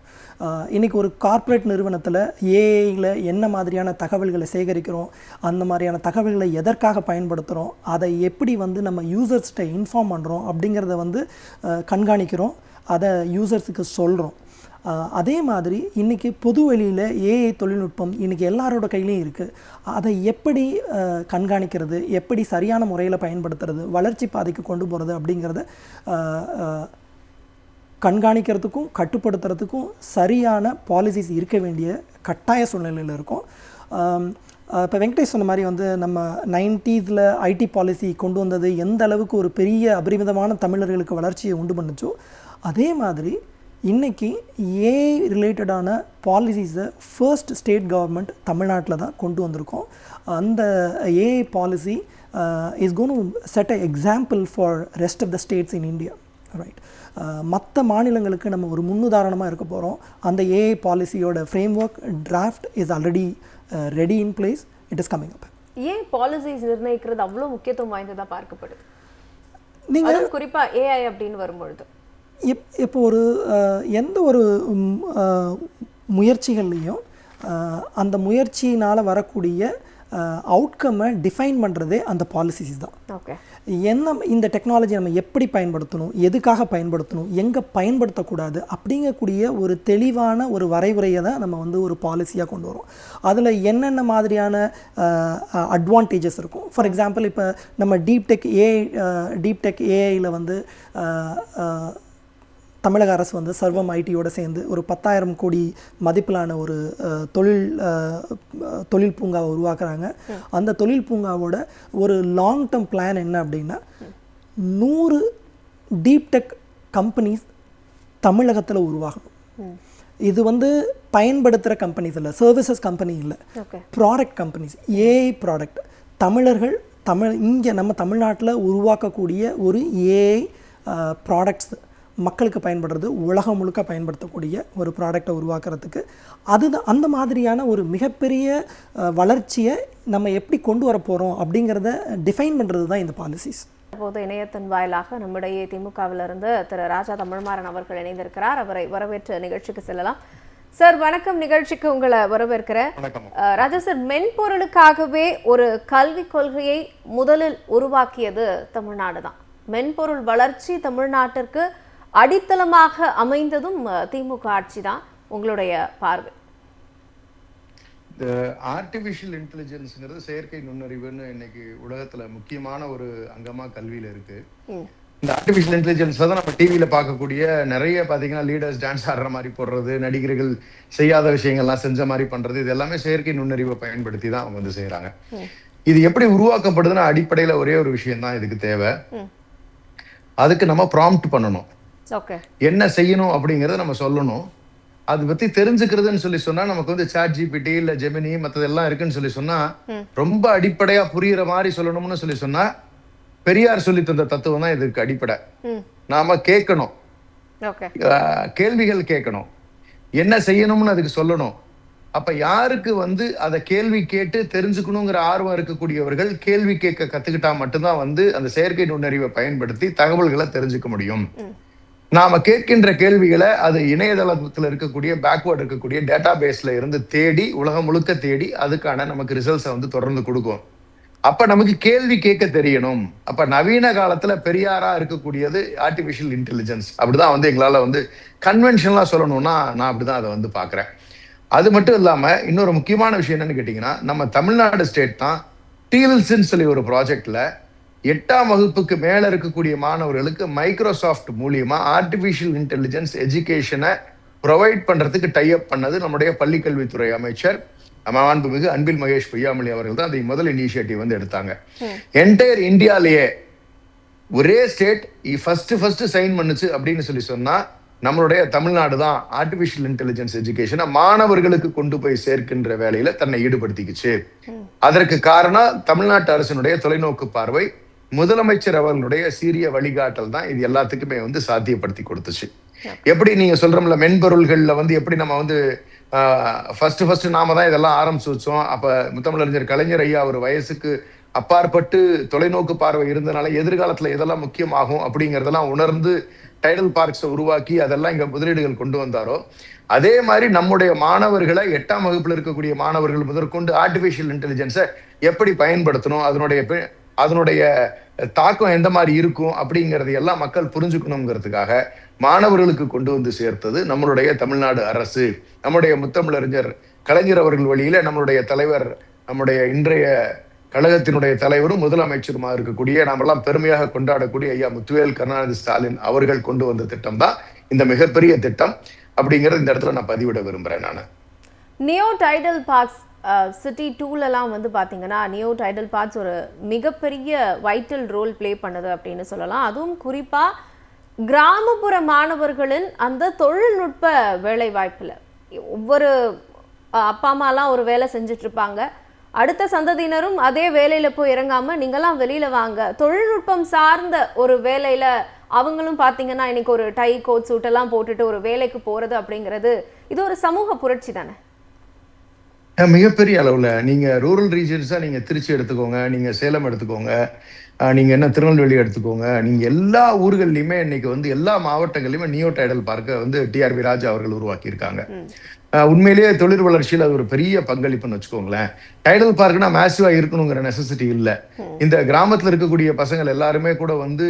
இன்றைக்கி ஒரு கார்ப்பரேட் நிறுவனத்தில் ஏஐயில் என்ன மாதிரியான தகவல்களை சேகரிக்கிறோம், அந்த மாதிரியான தகவல்களை எதற்காக பயன்படுத்துகிறோம், அதை எப்படி வந்து நம்ம யூசர்ஸ்கிட்ட இன்ஃபார்ம் பண்ணுறோம் அப்படிங்கிறத வந்து கண்காணிக்கிறோம், அதை யூசர்ஸுக்கு சொல்கிறோம். அதே மாதிரி இன்றைக்கி பொது வெளியில் ஏஐ தொழில்நுட்பம் இன்றைக்கி எல்லாரோட கையிலையும் இருக்குது. அதை எப்படி கண்காணிக்கிறது, எப்படி சரியான முறையில் பயன்படுத்துறது, வளர்ச்சி பாதைக்கு கொண்டு போகிறது அப்படிங்கிறத கண்காணிக்கிறதுக்கும் கட்டுப்படுத்துறதுக்கும் சரியான பாலிசிஸ் இருக்க வேண்டிய கட்டாய சூழ்நிலையில் இருக்கும். இப்போ வெங்கடேஷ் சொன்ன மாதிரி வந்து நம்ம 90s ஐடி பாலிசி கொண்டு வந்தது எந்த அளவுக்கு ஒரு பெரிய அபரிமிதமான தமிழர்களுக்கு வளர்ச்சியை உண்டு பண்ணுச்சோ, அதே மாதிரி இன்றைக்கி ஏஐ ரிலேட்டடான பாலிசிஸை ஃபர்ஸ்ட் ஸ்டேட் கவர்மெண்ட் தமிழ்நாட்டில் தான் கொண்டு வந்திருக்கோம். அந்த AI policy is gone to set a example for rest of the states in India, right? மற்ற மாநிலங்களுக்கு நம்ம ஒரு முன்னுதாரணமாக இருக்க போகிறோம். அந்த ஏஐ பாலிசியோட framework draft is already ready in place, it is coming up. ஏன் பாலிசிஸ் நிர்ணயிக்கிறது அவ்வளோ முக்கியத்துவம் வாய்ந்ததாக பார்க்கப்படுது நீங்கள் குறிப்பாக ஏஐ அப்படின்னு வரும்பொழுது? இப்போ ஒரு எந்த ஒரு முயற்சிகள்லையும் அந்த முயற்சியினால் வரக்கூடிய அவுட்கம்மை டிஃபைன் பண்ணுறதே அந்த பாலிசிஸ் தான். ஓகே, என்ன இந்த டெக்னாலஜி நம்ம எப்படி பயன்படுத்தணும், எதுக்காக பயன்படுத்தணும், எங்கே பயன்படுத்தக்கூடாது அப்படிங்கக்கூடிய ஒரு தெளிவான ஒரு வரைமுறையை தான் நம்ம வந்து ஒரு பாலிசியாக கொண்டு வரோம். அதில் என்னென்ன மாதிரியான அட்வான்டேஜஸ் இருக்கும். ஃபார் எக்ஸாம்பிள், இப்போ நம்ம டீப் டெக் ஏஐயில் வந்து தமிழக அரசு வந்து சர்வம் ஐடியோட சேர்ந்து ஒரு 10,000 கோடி மதிப்பிலான ஒரு தொழில் பூங்காவை உருவாக்குறாங்க. அந்த தொழில் பூங்காவோட ஒரு லாங் டேர்ம் பிளான் என்ன அப்படின்னா 100 டீப் டெக் கம்பெனிஸ் தமிழகத்தில் உருவாகணும். இது வந்து பயன்படுத்துகிற கம்பெனிஸ் இல்லை, சர்வீசஸ் கம்பெனி இல்லை, ப்ராடக்ட் கம்பெனிஸ், ஏஐ ப்ராடக்ட். தமிழர்கள் இங்கே நம்ம தமிழ்நாட்டில் உருவாக்கக்கூடிய ஒரு ஏஐ ப்ராடக்ட்ஸ் மக்களுக்கு பயன்படுறது, உலகம் முழுக்க பயன்படுத்தக்கூடிய ஒரு ப்ராடக்டை உருவாக்குறதுக்கு அதுதான் அந்த மாதிரியான ஒரு மிகப்பெரிய வளர்ச்சியை நம்ம எப்படி கொண்டு வர போகிறோம் அப்படிங்கிறத டிஃபைன் பண்ணுறது தான் இந்த பாலிசிஸ். அப்போது இணையத்தின் வாயிலாக நம்முடைய திமுகவிலிருந்து திரு ராஜா தமிழ்மாறன் அவர்கள் இணைந்திருக்கிறார். அவரை வரவேற்று நிகழ்ச்சிக்கு செல்லலாம். சார் வணக்கம், நிகழ்ச்சிக்கு உங்களை வரவேற்கிறேன். ராஜா சார், மென்பொருளுக்காகவே ஒரு கல்விக் கொள்கையை முதலில் உருவாக்கியது தமிழ்நாடு தான். மென்பொருள் வளர்ச்சி தமிழ்நாட்டிற்கு அடித்தளமாக அமைந்ததும் திமுக ஆட்சி தான். உங்களுடைய பார்வை? இந்த ஆர்டிஃபிஷியல் இன்டெலிஜென்ஸ்ங்கிறது செயற்கை நுண்ணறிவுன்னு இன்னைக்கு உலகத்துல முக்கியமான ஒரு அங்கமா கல்வியில இருக்கு. இந்த ஆர்டிஃபிஷியல் இன்டெலிஜென்ஸ் தான் நம்ம டிவியில பார்க்கக்கூடிய நிறைய பாத்தீங்கன்னா லீடர்ஸ் டான்ஸ் ஆடுற மாதிரி போடுறது, நடிகர்கள் செய்யாத விஷயங்கள்லாம் செஞ்ச மாதிரி பண்றது, இது எல்லாமே செயற்கை நுண்ணறிவை பயன்படுத்தி தான் அவங்க வந்து செய்யறாங்க. இது எப்படி உருவாக்கப்படுதுன்னா அடிப்படையில ஒரே ஒரு விஷயம் தான் இதுக்கு தேவை. அதுக்கு நம்ம ப்ராம்ப்ட் பண்ணணும், என்ன செய்யணும் அப்படிங்கறத நம்ம சொல்லணும். அதை பத்தி தெரிஞ்சுக்கிறதுன்னு சொல்லி சொன்னா நமக்கு வந்து சாட் ஜிபிடி இல்ல ஜெமினி மத்ததெல்லாம் இருக்குன்னு சொல்லி சொன்னா ரொம்ப அடிப்படையா புரியுற மாதிரி சொல்லணும்னு சொல்லி சொன்னா பெரியார் சொல்லி தந்த தத்துவம் தான் இதுக்கு அடிப்படை. நாம கேட்கணும், கேள்விகள் கேட்கணும், என்ன செய்யணும்னு அதுக்கு சொல்லணும். அப்ப யாருக்கு வந்து அதை கேள்வி கேட்டு தெரிஞ்சுக்கணுங்கிற ஆர்வம் இருக்கக்கூடியவர்கள் கேள்வி கேட்க கத்துக்கிட்டா மட்டும்தான் வந்து அந்த செயற்கை நுண்ணறிவை பயன்படுத்தி தகவல்களை தெரிஞ்சுக்க முடியும். நாம கேட்கின்ற கேள்விகளை அது இணையதளத்துல இருக்கக்கூடிய பேக்வர்ட் இருக்கக்கூடிய டேட்டா பேஸ்ல இருந்து தேடி உலகம் முழுக்க தேடி அதுக்கான நமக்கு ரிசல்ட்ஸை வந்து தொடர்ந்து கொடுக்கும். அப்ப நமக்கு கேள்வி கேட்க தெரியணும். அப்ப நவீன காலத்துல பெரியாரா இருக்கக்கூடியது ஆர்டிபிஷியல் இன்டெலிஜென்ஸ். அப்படிதான் வந்து எங்களால வந்து கன்வென்ஷனலா சொல்லணும்னா நான் அப்படிதான் அதை வந்து பாக்குறேன். அது மட்டும் இல்லாம இன்னொரு முக்கியமான விஷயம் என்னன்னு கேட்டீங்கன்னா, நம்ம தமிழ்நாடு ஸ்டேட் தான் டீல்ஸ்ன்னு சொல்லி ஒரு ப்ராஜெக்ட்ல 8ஆம் வகுப்புக்கு மேல இருக்கக்கூடிய மாணவர்களுக்கு மைக்ரோசாஃப்ட் மூலியமா ஆர்டிபிஷியல் இன்டெலிஜென்ஸ் எஜுகேஷனை ப்ரொவைட் பண்றதுக்கு டைப் பண்ணது நம்முடைய பள்ளிக்கல்வித்துறை அமைச்சர் மாண்புமிகு அன்பில் மகேஷ் பொய்யாமொழி அவர்கள் தான் அதை முதல் இனிஷியேட்டிவ் வந்து எடுத்தாங்க. என்டையர் இந்தியாலேயே ஒரே ஸ்டேட் ஃபர்ஸ்ட் சைன் பண்ணுச்சு அப்படின்னு சொல்லி சொன்னா நம்மளுடைய தமிழ்நாடு தான் ஆர்டிபிஷியல் இன்டெலிஜென்ஸ் எஜுகேஷனை மாணவர்களுக்கு கொண்டு போய் சேர்க்கின்ற வேலையில தன்னை ஈடுபடுத்திக்கிச்சு. அதற்கு காரணம் தமிழ்நாட்டு அரசினுடைய தொலைநோக்கு பார்வை, முதலமைச்சர் அவர்களுடைய சீரிய வழிகாட்டல் தான் இது எல்லாத்துக்குமே வந்து சாத்தியப்படுத்தி கொடுத்துச்சு. எப்படி நீங்க சொல்றோம்ல மென்பொருள்கள்ல வந்து எப்படி நம்ம வந்து ஃபர்ஸ்ட் நாம தான் இதெல்லாம் ஆரம்பிச்சு வச்சோம். அப்ப முத்தமிழறிஞர் கலைஞர் ஐயா ஒரு வயசுக்கு அப்பாற்பட்டு தொலைநோக்கு பார்வை இருந்தனால எதிர்காலத்துல எதெல்லாம் முக்கியமாகும் அப்படிங்கறதெல்லாம் உணர்ந்து டைடல் பார்க்ஸை உருவாக்கி அதெல்லாம் இங்க முதலீடுகள் கொண்டு வந்தாரோ, அதே மாதிரி நம்முடைய மாணவர்களை 8ஆம் வகுப்புல இருக்கக்கூடிய மாணவர்கள் முதற்கொண்டு ஆர்டிபிஷியல் இன்டெலிஜென்ஸை எப்படி பயன்படுத்தணும், அதனுடைய தாக்கம் எந்த மாதிரி இருக்கும் அப்படிங்கறது எல்லாம் மக்கள் புரிஞ்சுக்கணுங்கிறதுக்காக மாணவர்களுக்கு கொண்டு வந்து சேர்த்தது நம்மளுடைய தமிழ்நாடு அரசு. நம்முடைய முத்தமிழறிஞர் கலைஞர் அவர்கள் வழியில நம்மளுடைய தலைவர், நம்முடைய இன்றைய கழகத்தினுடைய தலைவரும் முதலமைச்சருமா இருக்கக்கூடிய நாமெல்லாம் பெருமையாக கொண்டாடக்கூடிய ஐயா முத்துவேல் கருணாநிதி ஸ்டாலின் அவர்கள் கொண்டு வந்த திட்டம் தான் இந்த மிகப்பெரிய திட்டம் அப்படிங்கறது இந்த இடத்துல நான் பதிவிட விரும்புறேன். நான் நியோ டைடல் பார்க்ஸ் சிட்டி 2லலாம் வந்து பார்த்தீங்கன்னா நியோ டைடல் பார்க்ஸ் ஒரு மிகப்பெரிய வைட்டல் ரோல் ப்ளே பண்ணுது அப்படின்னு சொல்லலாம். அதுவும் குறிப்பாக கிராமப்புற மாணவர்களின் அந்த தொழில்நுட்ப வேலை வாய்ப்பில் ஒவ்வொரு அப்பா அம்மாலாம் ஒரு வேலை செஞ்சுட்டு இருப்பாங்க, அடுத்த சந்ததியினரும் அதே வேலையில போய் இறங்காம நீங்களாம் வெளியில வாங்க, தொழில்நுட்பம் சார்ந்த ஒரு வேலையில அவங்களும் பார்த்தீங்கன்னா இன்னைக்கு ஒரு டை கோட் சூட் எல்லாம் போட்டுட்டு ஒரு வேலைக்கு போறது அப்படிங்கிறது இது ஒரு சமூக புரட்சி தானே? மிகப்பெரிய அளவுல நீங்க ரூரல் ரீஜன்ஸா நீங்க திருச்சி எடுத்துக்கோங்க, நீங்க சேலம் எடுத்துக்கோங்க, நீங்க என்ன திருநெல்வேலி எடுத்துக்கோங்க, நீங்க எல்லா ஊர்கள்லயுமே இன்னைக்கு வந்து எல்லா மாவட்டங்கள்லயுமே நியோ டைடல் பார்க்க வந்து டிஆர்பி ராஜா அவர்கள் உருவாக்கி இருக்காங்க. உண்மையிலேயே தொழில் வளர்ச்சியில் அது ஒரு பெரிய பங்களிப்புன்னு வச்சுக்கோங்களேன். டைடல் பார்க்னா மேசிவா இருக்கணுங்கிற நெசசிட்டி இல்லை. இந்த கிராமத்துல இருக்கக்கூடிய பசங்கள் எல்லாருமே கூட வந்து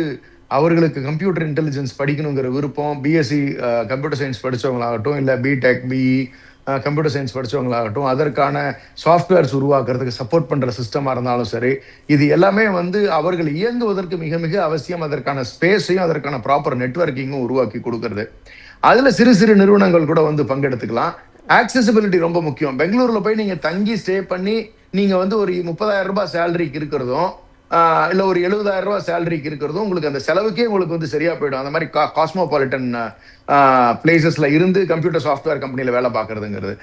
அவர்களுக்கு கம்ப்யூட்டர் இன்டெலிஜென்ஸ் படிக்கணுங்கிற விருப்பம், பிஎஸ்சி கம்ப்யூட்டர் சயின்ஸ் படிச்சவங்களாகட்டும், இல்ல பிடெக் பிஇ கம்ப்யூட்டர் சயின்ஸ் படிச்சவங்களாகட்டும், அதற்கான சாஃப்ட்வேர்ஸ் உருவாக்குறதுக்கு சப்போர்ட் பண்ற சிஸ்டமா இருந்தாலும் சரி, இது எல்லாமே வந்து அவர்கள் இயங்குவதற்கு மிக மிக அவசியம். அதற்கான ஸ்பேஸையும் அதற்கான ப்ராப்பர் நெட்வொர்க்கிங்கும் உருவாக்கி கொடுக்கறது. அதுல சிறு சிறு நிறுவனங்கள் கூட வந்து பங்கெடுத்துக்கலாம். ஆக்சசிபிலிட்டி ரொம்ப முக்கியம். பெங்களூர்ல போய் நீங்க தங்கி ஸ்டே பண்ணி நீங்க வந்து ஒரு 30,000 ரூபாய் சேலரிக்கு இருக்கிறதும், இல்ல ஒரு 70,000 ரூபாய் சேலரிக்கு இருக்கிறதும், உங்களுக்கு அந்த செலவுக்கே உங்களுக்கு வந்து சரியா போயிடும். அந்த மாதிரி காஸ்மோபாலிட்டன் பிளேசஸ்ல இருந்து கம்ப்யூட்டர் சாஃப்ட்வேர் கம்பெனில வேலை பார்க்கறதுங்கிறது.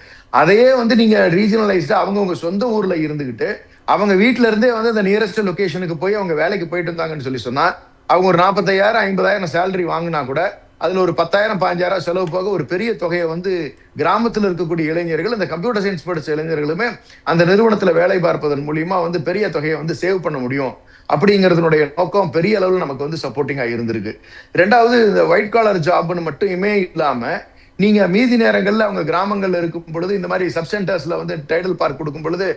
அதையே வந்து நீங்க ரீஜனலைஸ்டா அவங்கவுங்க சொந்த ஊர்ல இருந்துகிட்டு அவங்க வீட்டுல இருந்தே வந்து அந்த நியரஸ்ட் லொகேஷனுக்கு போய் அவங்க வேலைக்கு போயிட்டு இருந்தாங்கன்னு சொல்லி சொன்னா, அவங்க ஒரு 45,000 50,000 சேலரி வாங்கினா கூட அதுல ஒரு 10,000 15,000 செலவு போக ஒரு பெரிய தொகையை வந்து கிராமத்தில் இருக்கக்கூடிய இளைஞர்கள், இந்த கம்ப்யூட்டர் சயின்ஸ் படிச்ச இளைஞர்களுமே அந்த நிறுவனத்துல வேலை பார்ப்பதன் மூலியமா வந்து பெரிய தொகையை வந்து சேவ் பண்ண முடியும் அப்படிங்கிறதுனுடைய நோக்கம் பெரிய அளவில் நமக்கு வந்து சப்போர்ட்டிங்கா இருந்திருக்கு. ரெண்டாவது, இந்த ஒயிட் காலர் ஜாப்னு மட்டுமே இல்லாம நீங்க மீதி நேரங்கள்ல அவங்க கிராமங்கள்ல இருக்கும் பொழுது இந்த மாதிரி சப் சென்டர்ஸ்ல வந்து டைடல் பார்க் கொடுக்கும் பொழுது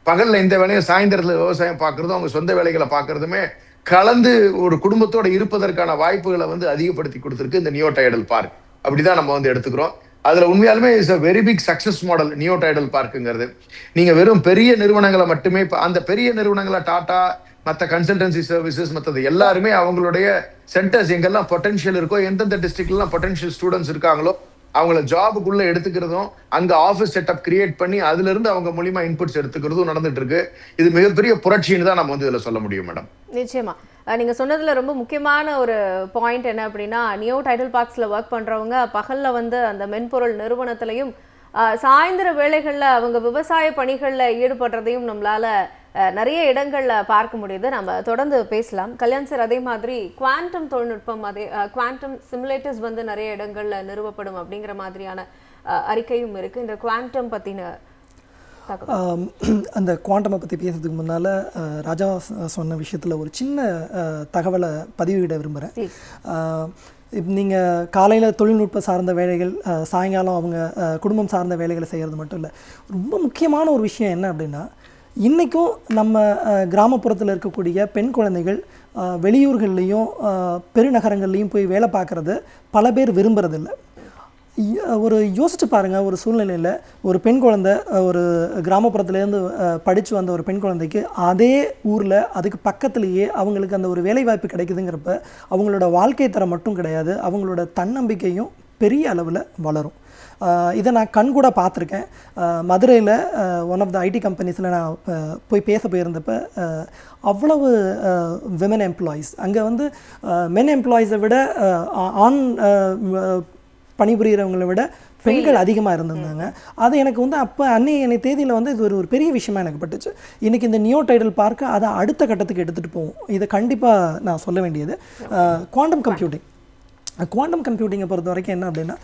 பகல்ல இந்த வேலையும் சாயந்தரத்துல விவசாயம் பார்க்கறதும் அவங்க சொந்த வேலைகளை பார்க்கறதுமே கலந்து ஒரு குடும்பத்தோட இருப்பதற்கான வாய்ப்புகளை வந்து அதிகப்படுத்தி கொடுத்திருக்கு இந்த நியோ டைடல் பார்க். அப்படிதான் நம்ம வந்து எடுத்துக்கிறோம். அதுல உண்மையாலுமே is a very big success model Neo Tidel பார்க்குங்கிறது. நீங்க வெறும் பெரிய நிறுவனங்களை மட்டுமே, அந்த பெரிய நிறுவனங்களை டாடா, மற்ற கன்சல்டன்சி சர்வீசஸ், மற்றது எல்லாருமே அவங்களுடைய சென்டர்ஸ் எங்கெல்லாம் பொட்டன்ஷியல் இருக்கோ, எந்தெந்த டிஸ்ட்ரிக்ட்லாம் பொட்டன்ஷியல் ஸ்டூடெண்ட்ஸ் இருக்காங்களோ அவங்கள ஜாபுக்குள்ள எடுத்துக்கிறதும், அங்க ஆஃபீஸ் செட்டப் கிரியேட் பண்ணி அதுல இருந்து அவங்க மூலியமா இன்புட்ஸ் எடுத்துக்கிறதும் நடந்துட்டு இருக்கு. இது மிகப்பெரிய புரட்சின்னு தான் நம்ம வந்து இதுல சொல்ல முடியும் மேடம். நிச்சயமா. நீங்க சொன்னதுல ரொம்ப முக்கியமான ஒரு பாயிண்ட் என்ன அப்படின்னா, நியோ டைடல் பார்க்ஸ்ல ஒர்க் பண்றவங்க பகல்ல வந்து அந்த மென்பொருள் நிறுவனத்திலையும் சாயந்தர வேளைகள்ல அவங்க விவசாய பணிகள்ல ஈடுபடுறதையும் நம்மளால நிறைய இடங்கள்ல பார்க்க முடியுது. நம்ம தொடர்ந்து பேசலாம். கல்யாண் சார், அதே மாதிரி குவாண்டம் தொழில்நுட்பம், அதே குவாண்டம் சிமுலேட்டர்ஸ் வந்து நிறைய இடங்கள்ல நிறுவப்படும் அப்படிங்கிற மாதிரியான அறிக்கையும் இருக்கு. இந்த குவாண்டம் பத்தின அந்த குவாண்டமை பற்றி பேசுறதுக்கு முன்னால் ராஜா சொன்ன விஷயத்தில் ஒரு சின்ன தகவலை பதிவிட விரும்புகிறேன். இப்போ நீங்கள் காலையில் தொழில்நுட்ப சார்ந்த வேலைகள், சாயங்காலம் அவங்க குடும்பம் சார்ந்த வேலைகளை செய்கிறது மட்டும் இல்லை, ரொம்ப முக்கியமான ஒரு விஷயம் என்ன அப்படின்னா, இன்றைக்கும் நம்ம கிராமப்புறத்தில் இருக்கக்கூடிய பெண் குழந்தைகள் வெளியூர்கள்லேயும் பெருநகரங்கள்லேயும் போய் வேலை பார்க்குறது பல பேர் விரும்புறதில்லை. ஒரு யோசிச்சு பாருங்கள், ஒரு சூழ்நிலையில் ஒரு பெண் குழந்தை ஒரு கிராமப்புறத்துலேருந்து படித்து வந்த ஒரு பெண் குழந்தைக்கு அதே ஊரில் அதுக்கு பக்கத்துலேயே அவங்களுக்கு அந்த ஒரு வேலைவாய்ப்பு கிடைக்குதுங்கிறப்ப அவங்களோட வாழ்க்கை தரம் மட்டும் கிடையாது, அவங்களோட தன்னம்பிக்கையும் பெரிய அளவில் வளரும். இதை நான் கண்கூட பார்த்துருக்கேன். மதுரையில் ஒன் ஆஃப் த ஐடி கம்பெனிஸில் நான் போய் பேச போயிருந்தப்போ அவ்வளவு விமன் எம்ப்ளாயீஸ், அங்கே வந்து மென் எம்ப்ளாயீஸை விட ஆண் பணிபுரிகிறவங்களை விட பெண்கள் அதிகமாக இருந்திருந்தாங்க. அது எனக்கு வந்து அப்போ அன்னைய தேதியில் வந்து இது ஒரு பெரிய விஷயமா எனக்கு பட்டுச்சு. இன்றைக்கி இந்த நியோ டைடல் பார்க்க அதை அடுத்த கட்டத்துக்கு எடுத்துகிட்டு போவோம். இதை கண்டிப்பாக நான் சொல்ல வேண்டியது குவாண்டம் கம்ப்யூட்டிங். குவாண்டம் கம்ப்யூட்டிங்கை பொறுத்த வரைக்கும் என்ன அப்படின்னா,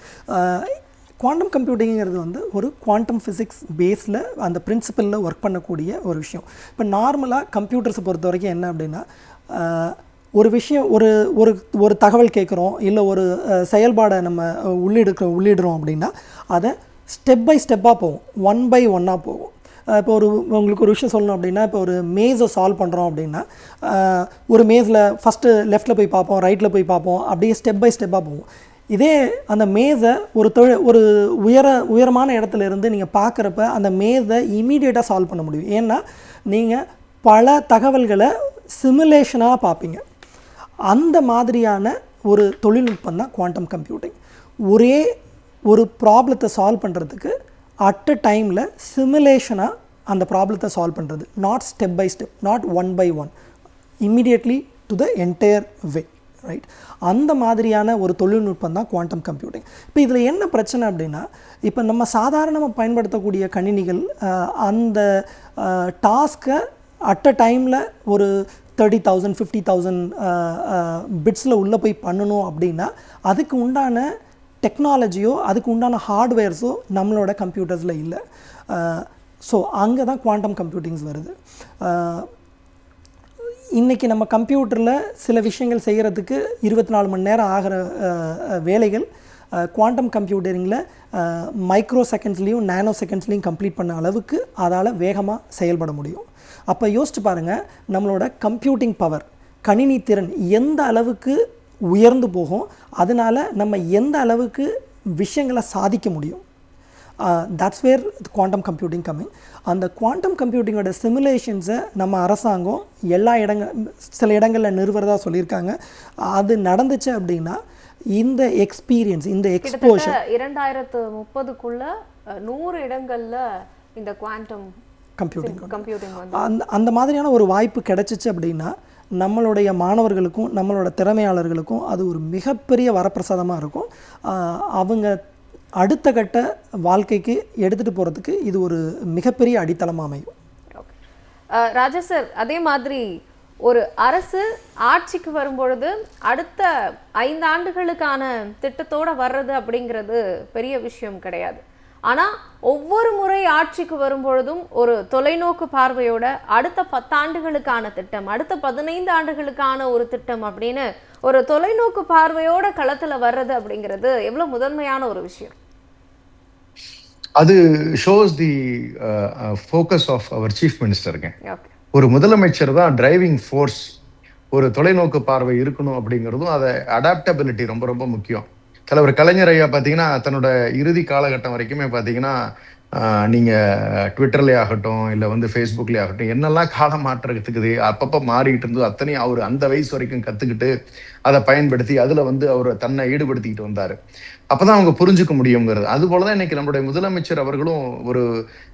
குவாண்டம் கம்ப்யூட்டிங்கிறது வந்து ஒரு குவாண்டம் ஃபிசிக்ஸ் பேஸில் அந்த பிரின்சிபலில் ஒர்க் பண்ணக்கூடிய ஒரு விஷயம். இப்போ நார்மலாக கம்ப்யூட்டர்ஸை பொறுத்த வரைக்கும் என்ன அப்படின்னா, ஒரு விஷயம் ஒரு ஒரு ஒரு தகவல் கேட்குறோம், இல்லை ஒரு செயல்பாடை நம்ம உள்ளிடுறோம் அப்படின்னா அதை ஸ்டெப் பை ஸ்டெப்பாக போகும், ஒன் பை ஒன்னாக போகும். இப்போ உங்களுக்கு ஒரு விஷயம் சொல்லணும் அப்படின்னா, இப்போ ஒரு மேஸை சால்வ் பண்ணுறோம் அப்படின்னா ஒரு மேஸில் ஃபஸ்ட்டு லெஃப்ட்டில் போய் பார்ப்போம், ரைட்டில் போய் பார்ப்போம், அப்படியே ஸ்டெப் பை ஸ்டெப்பாக போகும். இதே அந்த மேஸை ஒரு உயரமான இடத்துல இருந்து நீங்கள் பார்க்குறப்ப அந்த மேஸை இமீடியட்டாக சால்வ் பண்ண முடியும். ஏன்னா நீங்கள் பல தகவல்களை சிமுலேஷனாக பார்ப்பீங்க. அந்த மாதிரியான ஒரு தொழில்நுட்பம் தான் குவாண்டம் கம்ப்யூட்டிங். ஒரே ஒரு ப்ராப்ளத்தை சால்வ் பண்ணுறதுக்கு அட் அ டைமில் சிமுலேஷனாக அந்த ப்ராப்ளத்தை சால்வ் பண்ணுறது, not step by step, not one by one, immediately to the entire way, right? அந்த மாதிரியான ஒரு தொழில்நுட்பம் தான் குவாண்டம் கம்ப்யூட்டிங். இப்போ இதில் என்ன பிரச்சனை அப்படின்னா, இப்போ நம்ம சாதாரணமாக பயன்படுத்தக்கூடிய கணினிகள் அந்த டாஸ்க்கை அட் அ டைமில் ஒரு 30,000 50,000 பிட்ஸில் உள்ளே போய் பண்ணணும் அப்படின்னா அதுக்கு உண்டான டெக்னாலஜியோ அதுக்கு உண்டான ஹார்ட்வேர்ஸோ நம்மளோட கம்ப்யூட்டர்ஸில் இல்லை. ஸோ அங்கே தான் குவாண்டம் கம்ப்யூட்டிங்ஸ் வருது. இன்றைக்கி நம்ம கம்ப்யூட்டரில் சில விஷயங்கள் செய்கிறதுக்கு 24 மணி நேரம் ஆகிற வேலைகள் குவாண்டம் கம்ப்யூட்டரிங்கில் மைக்ரோ செகண்ட்ஸ்லேயும் நேனோ செகண்ட்ஸ்லேயும் கம்ப்ளீட் பண்ண அளவுக்கு அதால் வேகமாக செயல்பட முடியும். அப்போ யோசிச்சு பாருங்கள், நம்மளோட கம்ப்யூட்டிங் பவர், கணினி திறன் எந்த அளவுக்கு உயர்ந்து போகும், அதனால் நம்ம எந்த அளவுக்கு விஷயங்களை சாதிக்க முடியும். That's where quantum computing coming. அந்த குவாண்டம் கம்ப்யூட்டிங்கோட சிமுலேஷன்ஸை நம்ம அரசாங்கம் எல்லா சில இடங்களில் நிறுவறதா சொல்லியிருக்காங்க. அது நடந்துச்சு அப்படின்னா இந்த எக்ஸ்பீரியன்ஸ், இந்த எக்ஸ்போஷர் 2030க்குள்ள 100 இடங்கள்ல இந்த குவாண்டம் கம்ப்யூட்டிங் அந்த மாதிரியான ஒரு வாய்ப்பு கிடைச்சிச்சு அப்படின்னா நம்மளுடைய மாணவர்களுக்கும் நம்மளோட திறமையாளர்களுக்கும் அது ஒரு மிகப்பெரிய வரப்பிரசாதமாக இருக்கும். அவங்க அடுத்த கட்ட வாழ்க்கைக்கு எடுத்துகிட்டு போகிறதுக்கு இது ஒரு மிகப்பெரிய அடித்தளமாக அமையும். ராஜா சார், அதே மாதிரி ஒரு அரசு ஆட்சிக்கு வரும்பொழுது அடுத்த 5 ஆண்டுகளுக்கான திட்டத்தோட வர்றது அப்படிங்கிறது பெரிய விஷயம் கிடையாது. ஆனால் ஒவ்வொரு முறை ஆட்சிக்கு வரும்பொழுதும் ஒரு தொலைநோக்கு பார்வையோட அடுத்த 10 ஆண்டுகளுக்கான திட்டம், அடுத்த 15 ஆண்டுகளுக்கான ஒரு திட்டம் அப்படின்னு ஒரு தொலைநோக்கு பார்வையோட களத்தில் வர்றது அப்படிங்கிறது எவ்வளோ முதன்மையான ஒரு விஷயம். அது shows the focus of our chief மினிஸ்டருங்க. ஓகே, ஒரு முதலமைச்சர் தான் டிரைவிங் ஃபோர்ஸ். ஒரு தொலைநோக்கு பார்வை இருக்கணும் அப்படிங்கிறதும் அதை அடாப்டபிலிட்டி ரொம்ப ரொம்ப முக்கியம். தலைவர் கலைஞர் ஐயா பார்த்தீங்கன்னா தன்னோட இறுதி காலகட்டம் வரைக்குமே பார்த்தீங்கன்னா நீங்கள் ட்விட்டர்லேயே ஆகட்டும் இல்லை வந்து ஃபேஸ்புக்லேயே ஆகட்டும் என்னெல்லாம் காலம் மாற்றத்துக்குது அப்பப்போ மாறிக்கிட்டு இருந்தோ அத்தனையும் அவர் அந்த வயசு வரைக்கும் கற்றுக்கிட்டு அதை பயன்படுத்தி அதில் வந்து அவர் தன்னை ஈடுபடுத்திக்கிட்டு வந்தார். அப்போதான் அவங்க புரிஞ்சுக்க முடியுங்கிறது. அதுபோல தான் இன்னைக்கு நம்மளுடைய முதலமைச்சர் அவர்களும் ஒரு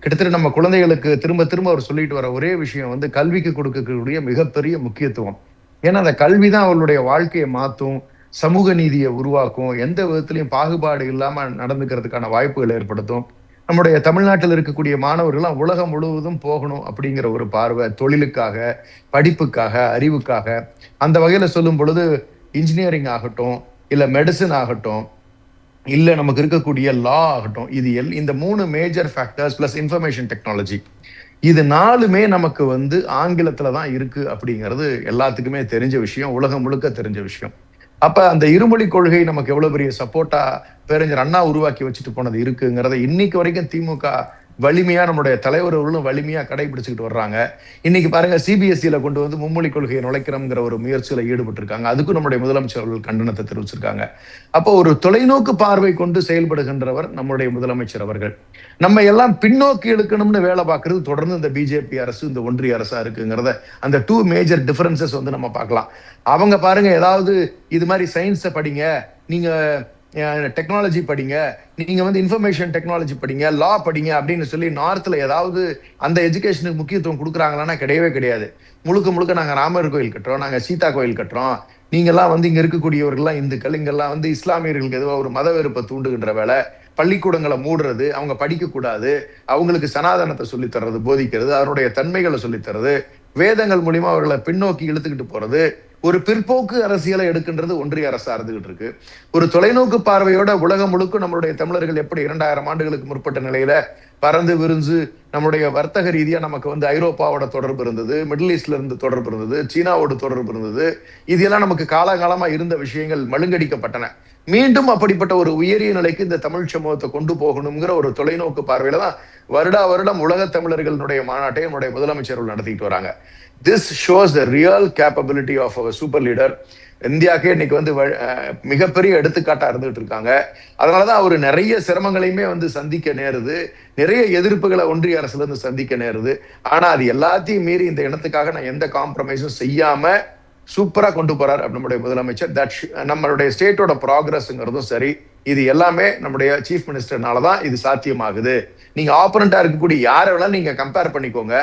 கிட்டத்தட்ட நம்ம குழந்தைகளுக்கு திரும்ப திரும்ப அவர் சொல்லிட்டு வர ஒரே விஷயம் வந்து கல்விக்கு கொடுக்கக்கூடிய மிகப்பெரிய முக்கியத்துவம். ஏன்னா அந்த கல்வி தான் அவர்களுடைய வாழ்க்கையை மாற்றும், சமூக நீதியை உருவாக்கும், எந்த விதத்திலையும் பாகுபாடு இல்லாம நடந்துக்கிறதுக்கான வாய்ப்புகளை ஏற்படுத்தும். நம்முடைய தமிழ்நாட்டில் இருக்கக்கூடிய மாணவர்கள்லாம் உலகம் முழுவதும் போகணும் அப்படிங்கிற ஒரு பார்வை, தொழிலுக்காக, படிப்புக்காக, அறிவுக்காக. அந்த வகையில சொல்லும் பொழுது இன்ஜினியரிங் ஆகட்டும், இல்ல மெடிசன் ஆகட்டும், இல்ல நமக்கு இருக்கக்கூடிய லா ஆகட்டும், இந்த 3 major factors plus information technology, இது 4மே நமக்கு வந்து ஆங்கிலத்துல தான் இருக்கு அப்படிங்கிறது எல்லாத்துக்குமே தெரிஞ்ச விஷயம், உலகம் முழுக்க தெரிஞ்ச விஷயம். அப்ப அந்த இருமொழி கொள்கை நமக்கு எவ்வளவு பெரிய சப்போர்ட்டா பேரறிஞர் அண்ணா உருவாக்கி வச்சுட்டு போனது இருக்குங்கிறத இன்னைக்கு வரைக்கும் திமுக வலிமையா நம்முடைய தலைவர்களும் வலிமையா கடைபிடிச்சுக்கிட்டு வர்றாங்க. இன்னைக்கு பாருங்க சிபிஎஸ்சியில கொண்டு வந்து மும்மொழி கொள்கையை நுழைக்கிறோம்ங்கிற ஒரு முயற்சியில ஈடுபட்டு இருக்காங்க. அதுக்கும் நம்முடைய முதலமைச்சர்கள் கண்டனத்தை தெரிவிச்சிருக்காங்க. அப்போ ஒரு தொலைநோக்கு பார்வை கொண்டு செயல்படுகின்றவர் நம்முடைய முதலமைச்சர் அவர்கள். நம்ம எல்லாம் பின்னோக்கி எடுக்கணும்னு வேலை பார்க்கறது தொடர்ந்து இந்த பிஜேபி அரசு, இந்த ஒன்றிய அரசா இருக்குங்கிறத அந்த 2 மேஜர் டிஃபரன்சஸ் வந்து நம்ம பார்க்கலாம். அவங்க பாருங்க ஏதாவது இது மாதிரி சயின்ஸை படிங்க, நீங்க டெக்னாலஜி படிங்க, நீங்க வந்து இன்ஃபர்மேஷன் டெக்னாலஜி படிங்க, லா படிங்க அப்படின்னு சொல்லி நார்த்ல ஏதாவது அந்த எஜுகேஷனுக்கு முக்கியத்துவம் கொடுக்குறாங்களான்னா கிடையவே கிடையாது. முழுக்க முழுக்க நாங்க ராமர் கோயில் கட்டுறோம், நாங்க சீதா கோயில் கட்டுறோம், நீங்கெல்லாம் வந்து இங்க இருக்கக்கூடியவர்கள்லாம் இந்துக்கள், இங்கெல்லாம் வந்து இஸ்லாமியர்களுக்கு எதுவோ ஒரு மத வெறுப்பை தூண்டுகின்ற வேலை, பள்ளிக்கூடங்களை மூடுறது, அவங்க படிக்க கூடாது, அவங்களுக்கு சனாதனத்தை சொல்லித் தர்றது, போதிக்கிறது, அதனுடைய தன்மைகளை சொல்லித் தர்றது, வேதங்கள் மூலியமா அவர்களை பின்னோக்கி இழுத்துக்கிட்டு போறது, ஒரு பிற்போக்கு அரசியலை எடுக்கின்றது ஒன்றிய அரசா இருந்துகிட்டு இருக்கு. ஒரு தொலைநோக்கு பார்வையோட உலகம் முழுக்க நம்மளுடைய தமிழர்கள் எப்படி 2000 ஆண்டுகளுக்கு முற்பட்ட நிலையில பறந்து விரிஞ்சு நம்முடைய வர்த்தக ரீதியா நமக்கு வந்து ஐரோப்பாவோட தொடர்பு இருந்தது, மிடில் ஈஸ்ட்ல இருந்து தொடர்பு இருந்தது, சீனாவோட தொடர்பு இருந்தது, இதெல்லாம் நமக்கு காலகாலமா இருந்த விஷயங்கள் மழுங்கடிக்கப்பட்டன. மீண்டும் அப்படிப்பட்ட ஒரு உயரிய நிலைக்கு இந்த தமிழ் சமூகத்தை கொண்டு போகணுங்கிற ஒரு தொலைநோக்கு பார்வையில தான் வருடம் உலக தமிழர்களுடைய மாநாட்டை நம்முடைய முதலமைச்சர்கள் நடத்திட்டு வராங்க. This shows the real capability of our super leader. இந்தியாவுக்கே இன்னைக்கு வந்து மிகப்பெரிய எடுத்துக்காட்டா இருந்துகிட்டு இருக்காங்க. அதனாலதான் அவரு நிறைய சிரமங்களையுமே வந்து சந்திக்க நேருது, நிறைய எதிர்ப்புகளை ஒன்றிய அரசுல இருந்து சந்திக்க நேருது. ஆனா அது எல்லாத்தையும் மீறி இந்த இனத்துக்காக நான் எந்த காம்ப்ரமைஸும் செய்யாம சூப்பரா கொண்டு போறார் நம்முடைய முதலமைச்சர். நம்மளுடைய ஸ்டேட்டோட ப்ராக்ரஸ்ங்கிறதும் சரி, இது எல்லாமே நம்முடைய சீஃப் மினிஸ்டர்னாலதான் இது சாத்தியமாகுது. நீங்க ஆப்பரண்டா இருக்கக்கூடிய யாரை வேணாலும் நீங்க கம்பேர் பண்ணிக்கோங்க,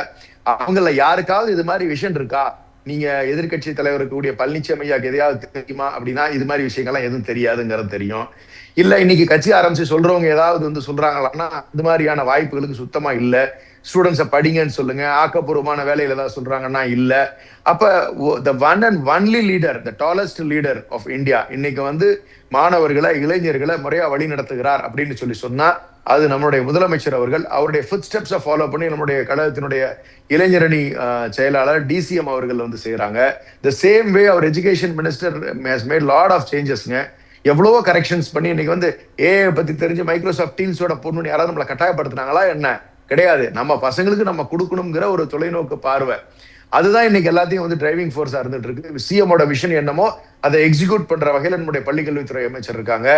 அவங்கள யாருக்காவது இது மாதிரி விஷயம் இருக்கா, நீங்க எதிர்கட்சி தலைவர் இருக்கக்கூடிய பழனிசாமி ஐயாக்கு எதையாவது தெரியுமா அப்படின்னா இது மாதிரி விஷயங்கள்லாம் எதுவும் தெரியாதுங்கிறது தெரியும். இல்ல இன்னைக்கு கட்சி ஆரம்பிச்சு சொல்றவங்க ஏதாவது வந்து சொல்றாங்களான்னா இது மாதிரியான வாய்ப்புகளுக்கு சுத்தமா இல்ல. ஸ்டூடெண்ட்ஸை படிங்கன்னு சொல்லுங்க, ஆக்கப்பூர்வமான வேலையில ஏதாவது சொல்றாங்கன்னா இல்ல. அப்ப the one and only leader, the tallest leader of India இன்னைக்கு வந்து மாணவர்களை, இளைஞர்களை முறையா வழி நடத்துகிறார் அப்படின்னு சொல்லி சொன்னா அது நம்மளுடைய முதலமைச்சர் அவர்கள். அவருடைய ஃபுட் ஸ்டெப்ஸை ஃபாலோ பண்ணி நம்முடைய கழகத்தினுடைய இளைஞரணி செயலாளர் டிசிஎம் அவர்கள் வந்து செய்யறாங்க. The same way our education minister has made lot of சேஞ்சஸ்ங்க. எவ்வளவோ கரெக்ஷன்ஸ் பண்ணி இன்னைக்கு வந்து ஏஐ பத்தி தெரிஞ்சு மைக்ரோசாஃப்ட் டீம்ஸோட பொண்ணு யாராவது நம்மளை கட்டாயப்படுத்தினாங்களா என்ன? கிடையாது. நம்ம பசங்களுக்கு நம்ம கொடுக்கணுங்கிற ஒரு தொலைநோக்கு பார்வை, அதுதான் இன்னைக்கு எல்லாத்தையும் வந்து டிரைவிங் ஃபோர்ஸா இருந்துட்டு இருக்கு. சிஎமோட விஷன் என்னமோ அதை எக்ஸிக்யூட் பண்ற வகையில நம்முடைய பள்ளிக்கல்வித்துறை அமைச்சர் இருக்காங்க.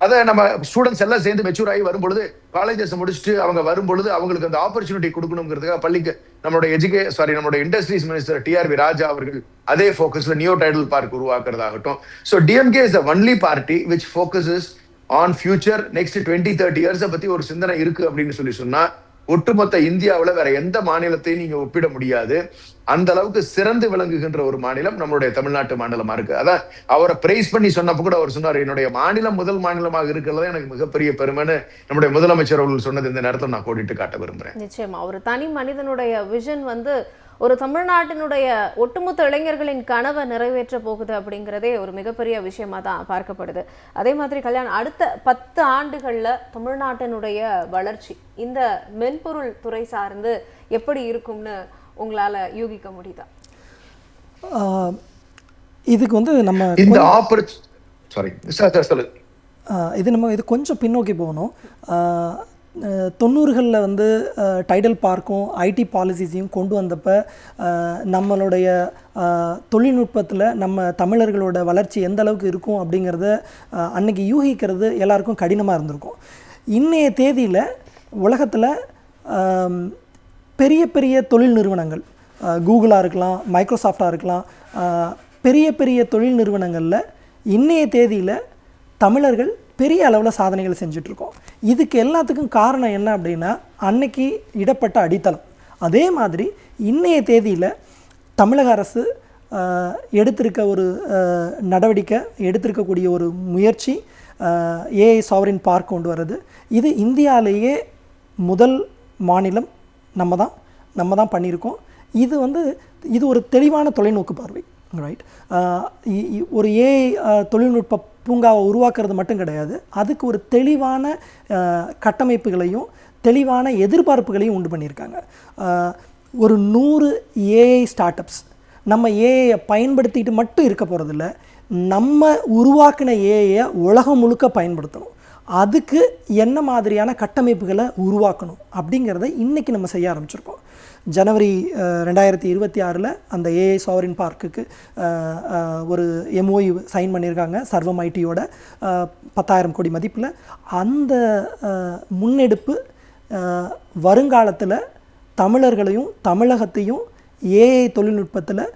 அதை நம்ம ஸ்டூடெண்ட்ஸ் எல்லாம் சேர்ந்து மெச்சூர் ஆகி வரும்பொழுது, காலேஜஸ் முடிச்சுட்டு அவங்க வரும்பொழுது அவங்களுக்கு அந்த ஆப்பர்ச்சுனிட்டி கொடுக்கணுங்கிறதுக்காக பள்ளிக்கு நம்மளோட இண்டஸ்ட்ரீஸ் மினிஸ்டர் டிஆர்வி ராஜா அவர்கள் அதே ஃபோக்கஸ்ல நியோ டைடல் பார்க் உருவாக்குறதாகட்டும். So DMK is the only party which focuses on future. Next 20-30 இயர்ஸை பத்தி ஒரு சிந்தனை இருக்கு அப்படின்னு சொன்னா ஒட்டுமொத்த இந்தியாவில் வேற எந்த மாநிலத்தையும் நீங்க ஒப்பிட முடியாது. அந்த அளவுக்கு சிறந்து விளங்குகின்ற ஒரு மாநிலம் நம்மளுடைய தமிழ்நாட்டு மாநிலமா இருக்கு. அதான் அவரை பிரைஸ் பண்ணி சொன்னப்ப கூட அவர் சொன்னார், என்னுடைய மாநிலம் முதல் மாநிலமாக இருக்கிறது எனக்கு மிகப்பெரிய பெருமைன்னு நம்முடைய முதலமைச்சர் அவர்கள் சொன்னது இந்த நேரத்தில் நான் கோடிட்டு காட்ட விரும்புறேன். நிச்சயமா ஒரு தனி மனிதனுடைய விஷன் வந்து ஒரு தமிழ்நாட்டினுடைய ஒட்டுமொத்த இளைஞர்களின் கனவை நிறைவேற்ற போகுது அப்படிங்கிறதே ஒரு மிகப்பெரிய விஷயமா தான் பார்க்கப்படுது. அதே மாதிரி கல்யாண், அடுத்த 10 ஆண்டுகள்ல தமிழ்நாட்டினுடைய வளர்ச்சி இந்த மென்பொருள் துறை சார்ந்து எப்படி இருக்கும்னு உங்களால யூகிக்க முடியுதா? இதுக்கு வந்து நம்ம இந்த இது கொஞ்சம் பின்னோக்கி போகணும். 90களில் வந்து டைடல் பார்க்கும் ஐடி பாலிசிஸையும் கொண்டு வந்தப்போ நம்மளுடைய தொழில்நுட்பத்தில் நம்ம தமிழர்களோட வளர்ச்சி எந்த அளவுக்கு இருக்கும் அப்படிங்கிறத அன்னைக்கு யூகிக்கிறது எல்லாருக்கும் கடினமாக இருந்திருக்கும். இன்றைய தேதியில் உலகத்தில் பெரிய பெரிய தொழில் நிறுவனங்கள், கூகுளாக இருக்கலாம், மைக்ரோசாஃப்டாக இருக்கலாம், பெரிய பெரிய தொழில் நிறுவனங்களில் இன்றைய தேதியில் தமிழர்கள் பெரிய அளவில் சாதனைகள் செஞ்சிட்ருக்கோம். இதுக்கு எல்லாத்துக்கும் காரணம் என்ன அப்படின்னா அன்னைக்கு இடப்பட்ட அடித்தளம். அதே மாதிரி இன்றைய தேதியில் தமிழக அரசு எடுத்திருக்க ஒரு நடவடிக்கை, எடுத்திருக்கக்கூடிய ஒரு முயற்சி ஏஐ சாவரின் பார்க் கொண்டு வர்றது. இது இந்தியாவிலேயே முதல் மாநிலம் நம்ம தான் பண்ணியிருக்கோம். இது ஒரு தெளிவான தொலைநோக்கு பார்வை, ரைட்? ஒரு ஏஐ தொழில்நுட்ப பூங்காவை உருவாக்குறது மட்டும் கிடையாது, அதுக்கு ஒரு தெளிவான கட்டமைப்புகளையும் தெளிவான எதிர்பார்ப்புகளையும் உண்டு பண்ணியிருக்காங்க. ஒரு 100 ஏஐ ஸ்டார்ட் அப்ஸ் நம்ம ஏஐயை பயன்படுத்திட்டு மட்டும் இருக்க போகிறதில்ல, நம்ம உருவாக்கின ஏஐயை உலகம் முழுக்க பயன்படுத்தணும். அதுக்கு என்ன மாதிரியான கட்டமைப்புகளை உருவாக்கணும் அப்படிங்கிறத இன்றைக்கி நம்ம செய்ய ஆரம்பிச்சிருக்கோம். ஜனவரி 2026 அந்த ஏஐ சாவரின் பார்க்குக்கு ஒரு எம்ஓயு சைன் பண்ணியிருக்காங்க சர்வம் ஐடியோட 10,000 கோடி மதிப்பில். அந்த முன்னெடுப்பு வருங்காலத்தில் தமிழர்களையும் தமிழகத்தையும் ஏஐ தொழில்நுட்பத்தில்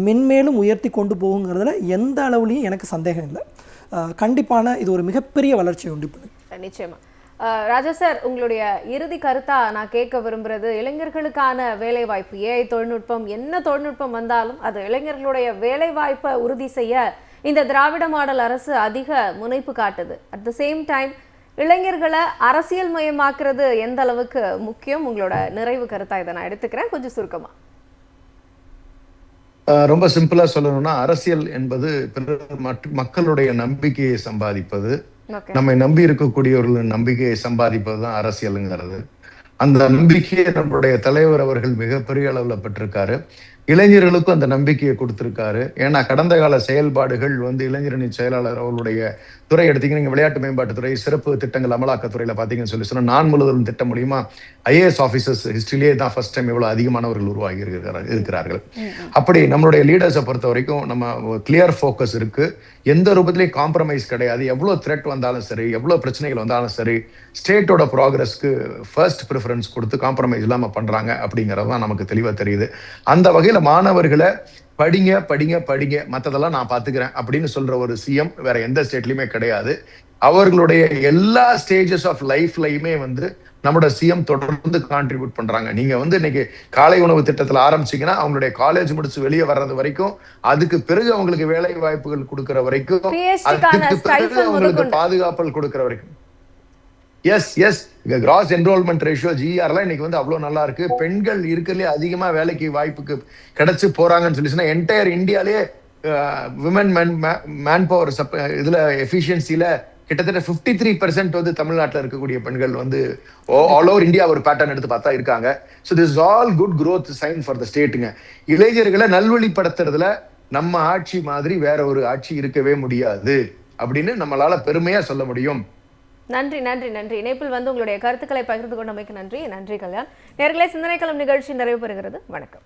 மென்மேலும் உயர்த்தி கொண்டு போகுங்கிறதுல எந்த அளவுலையும் எனக்கு சந்தேகம் இல்லை. கண்டிப்பான இது ஒரு மிகப்பெரிய வளர்ச்சியை உண்டு பண்ணுது. நிச்சயமா. ராஜா சார், உங்களுடைய இறுதி கருத்தா நான் கேட்க விரும்புறது, இளைஞர்களுக்கான வேலை வாய்ப்பு, ஏஐ தொழில்நுட்பம், என்ன தொழில்நுட்பம் வந்தாலும் அது இளைஞர்களுடைய வேலை வாய்ப்பை உறுதி செய்ய இந்த திராவிட மாடல் அரசு அதிக முனைப்பு காட்டுது. அட் த சேம் டைம் இளைஞர்களை அரசியல் மயமாக்குறது எந்த அளவுக்கு முக்கியம்? உங்களோட நிறைவு கருத்தா இதை நான் எடுத்துக்கிறேன், கொஞ்சம் சுருக்கமா. ரொம்ப சிம்பிளா சொல்லணும்னா, அரசியல் என்பது மக்களுடைய நம்பிக்கையை சம்பாதிப்பது, நம்மை நம்பி இருக்கக்கூடியவர்களின் நம்பிக்கையை சம்பாதிப்பதுதான் அரசியலுங்கிறது. அந்த நம்பிக்கையை நம்மளுடைய தலைவர் அவர்கள் மிகப்பெரிய அளவுல பெற்றிருக்காரு. இளைஞர்களுக்கும் அந்த நம்பிக்கையை கொடுத்திருக்காரு. ஏன்னா கடந்த கால செயல்பாடுகள் இளைஞரணி செயலாளர் அவர்களுடைய துறை எடுத்தீங்கன்னா, விளையாட்டு மேம்பாட்டுத்துறை, சிறப்பு திட்டங்கள் அமலாக்கத்துறையில பாத்தீங்கன்னு சொல்லி சொன்னா, நான் முழுவதும் திட்டம் மூலியமா ஐஏஎஸ் ஆபீசர்ஸ் ஹிஸ்டரியிலேயே தான் ஃபர்ஸ்ட் டைம் இவ்வளவு அதிகமானவர்கள் உருவாகி இருக்கிறார்கள். அப்படி நம்மளுடைய லீடர்ஸை பொறுத்த வரைக்கும் நம்ம கிளியர் ஃபோக்கஸ் இருக்கு. எந்த ரூபத்திலையும் காம்ப்ரமைஸ் கிடையாது. எவ்வளவு த்ரெட் வந்தாலும் சரி, எவ்வளவு பிரச்சனைகள் வந்தாலும் சரி, ஸ்டேட்டோட ப்ராக்ரஸ்க்கு ஃபர்ஸ்ட் ப்ரிஃபரன்ஸ் கொடுத்து காம்ப்ரமைஸ் இல்லாம பண்றாங்க அப்படிங்கிறது தான் நமக்கு தெளிவா தெரியுது. அந்த வகையில மாணவர்களை படிங்க படிங்க படிங்க, மற்றதெல்லாம் நான் பாத்துக்கிறேன் அப்படின்னு சொல்ற ஒரு சிஎம் வேற எந்த ஸ்டேட்லயுமே கிடையாது. அவர்களுடைய எல்லா ஸ்டேஜஸ் ஆஃப் லைஃப்லயுமே நம்மளோட சிஎம் தொடர்ந்து கான்ட்ரிபியூட் பண்றாங்க. நீங்க இன்னைக்கு காலை உணவு திட்டத்துல ஆரம்பிச்சீங்கன்னா அவங்களுடைய காலேஜ் முடிச்சு வெளியே வர்றது வரைக்கும், அதுக்கு பிறகு அவங்களுக்கு வேலை வாய்ப்புகள் கொடுக்கற வரைக்கும், அதுக்கு பிறகு அவங்களுக்கு பாதுகாப்புகள் கொடுக்கற வரைக்கும், எஸ் கிராஸ் என்ரோல்மெண்ட் ரேஷியோ ஜிஆர்லாம் இன்னைக்கு அவ்வளவு நல்லா இருக்கு. பெண்கள் இருக்கிறதுலே அதிகமா வேலைக்கு வாய்ப்புக்கு கிடைச்சு போறாங்கன்னு சொல்லி என்டையர் இந்தியாலே விமன் மேன் பவர் இதுல எஃபிஷியன்சில கிட்டத்தட்ட 53% தமிழ்நாட்டில் இருக்கக்கூடிய பெண்கள் ஆல் ஓவர் இந்தியா ஒரு பேட்டர்ன் எடுத்து பார்த்தா இருக்காங்க. So this all good growth sign for the ஸ்டேட்டுங்க. இளைஞர்களை நல்வழிப்படுத்துறதுல நம்ம ஆட்சி மாதிரி வேற ஒரு ஆட்சி இருக்கவே முடியாது அப்படின்னு நம்மளால பெருமையா சொல்ல முடியும். நன்றி நன்றி நன்றி. இணைப்பில் உங்களுடைய கருத்துக்களை பகிர்ந்து கொண்டமைக்கு நன்றி. நன்றி கல்யாண். நேயர்களே, சிந்தனை களம் நிகழ்ச்சி நிறைவு பெறுகிறது. வணக்கம்.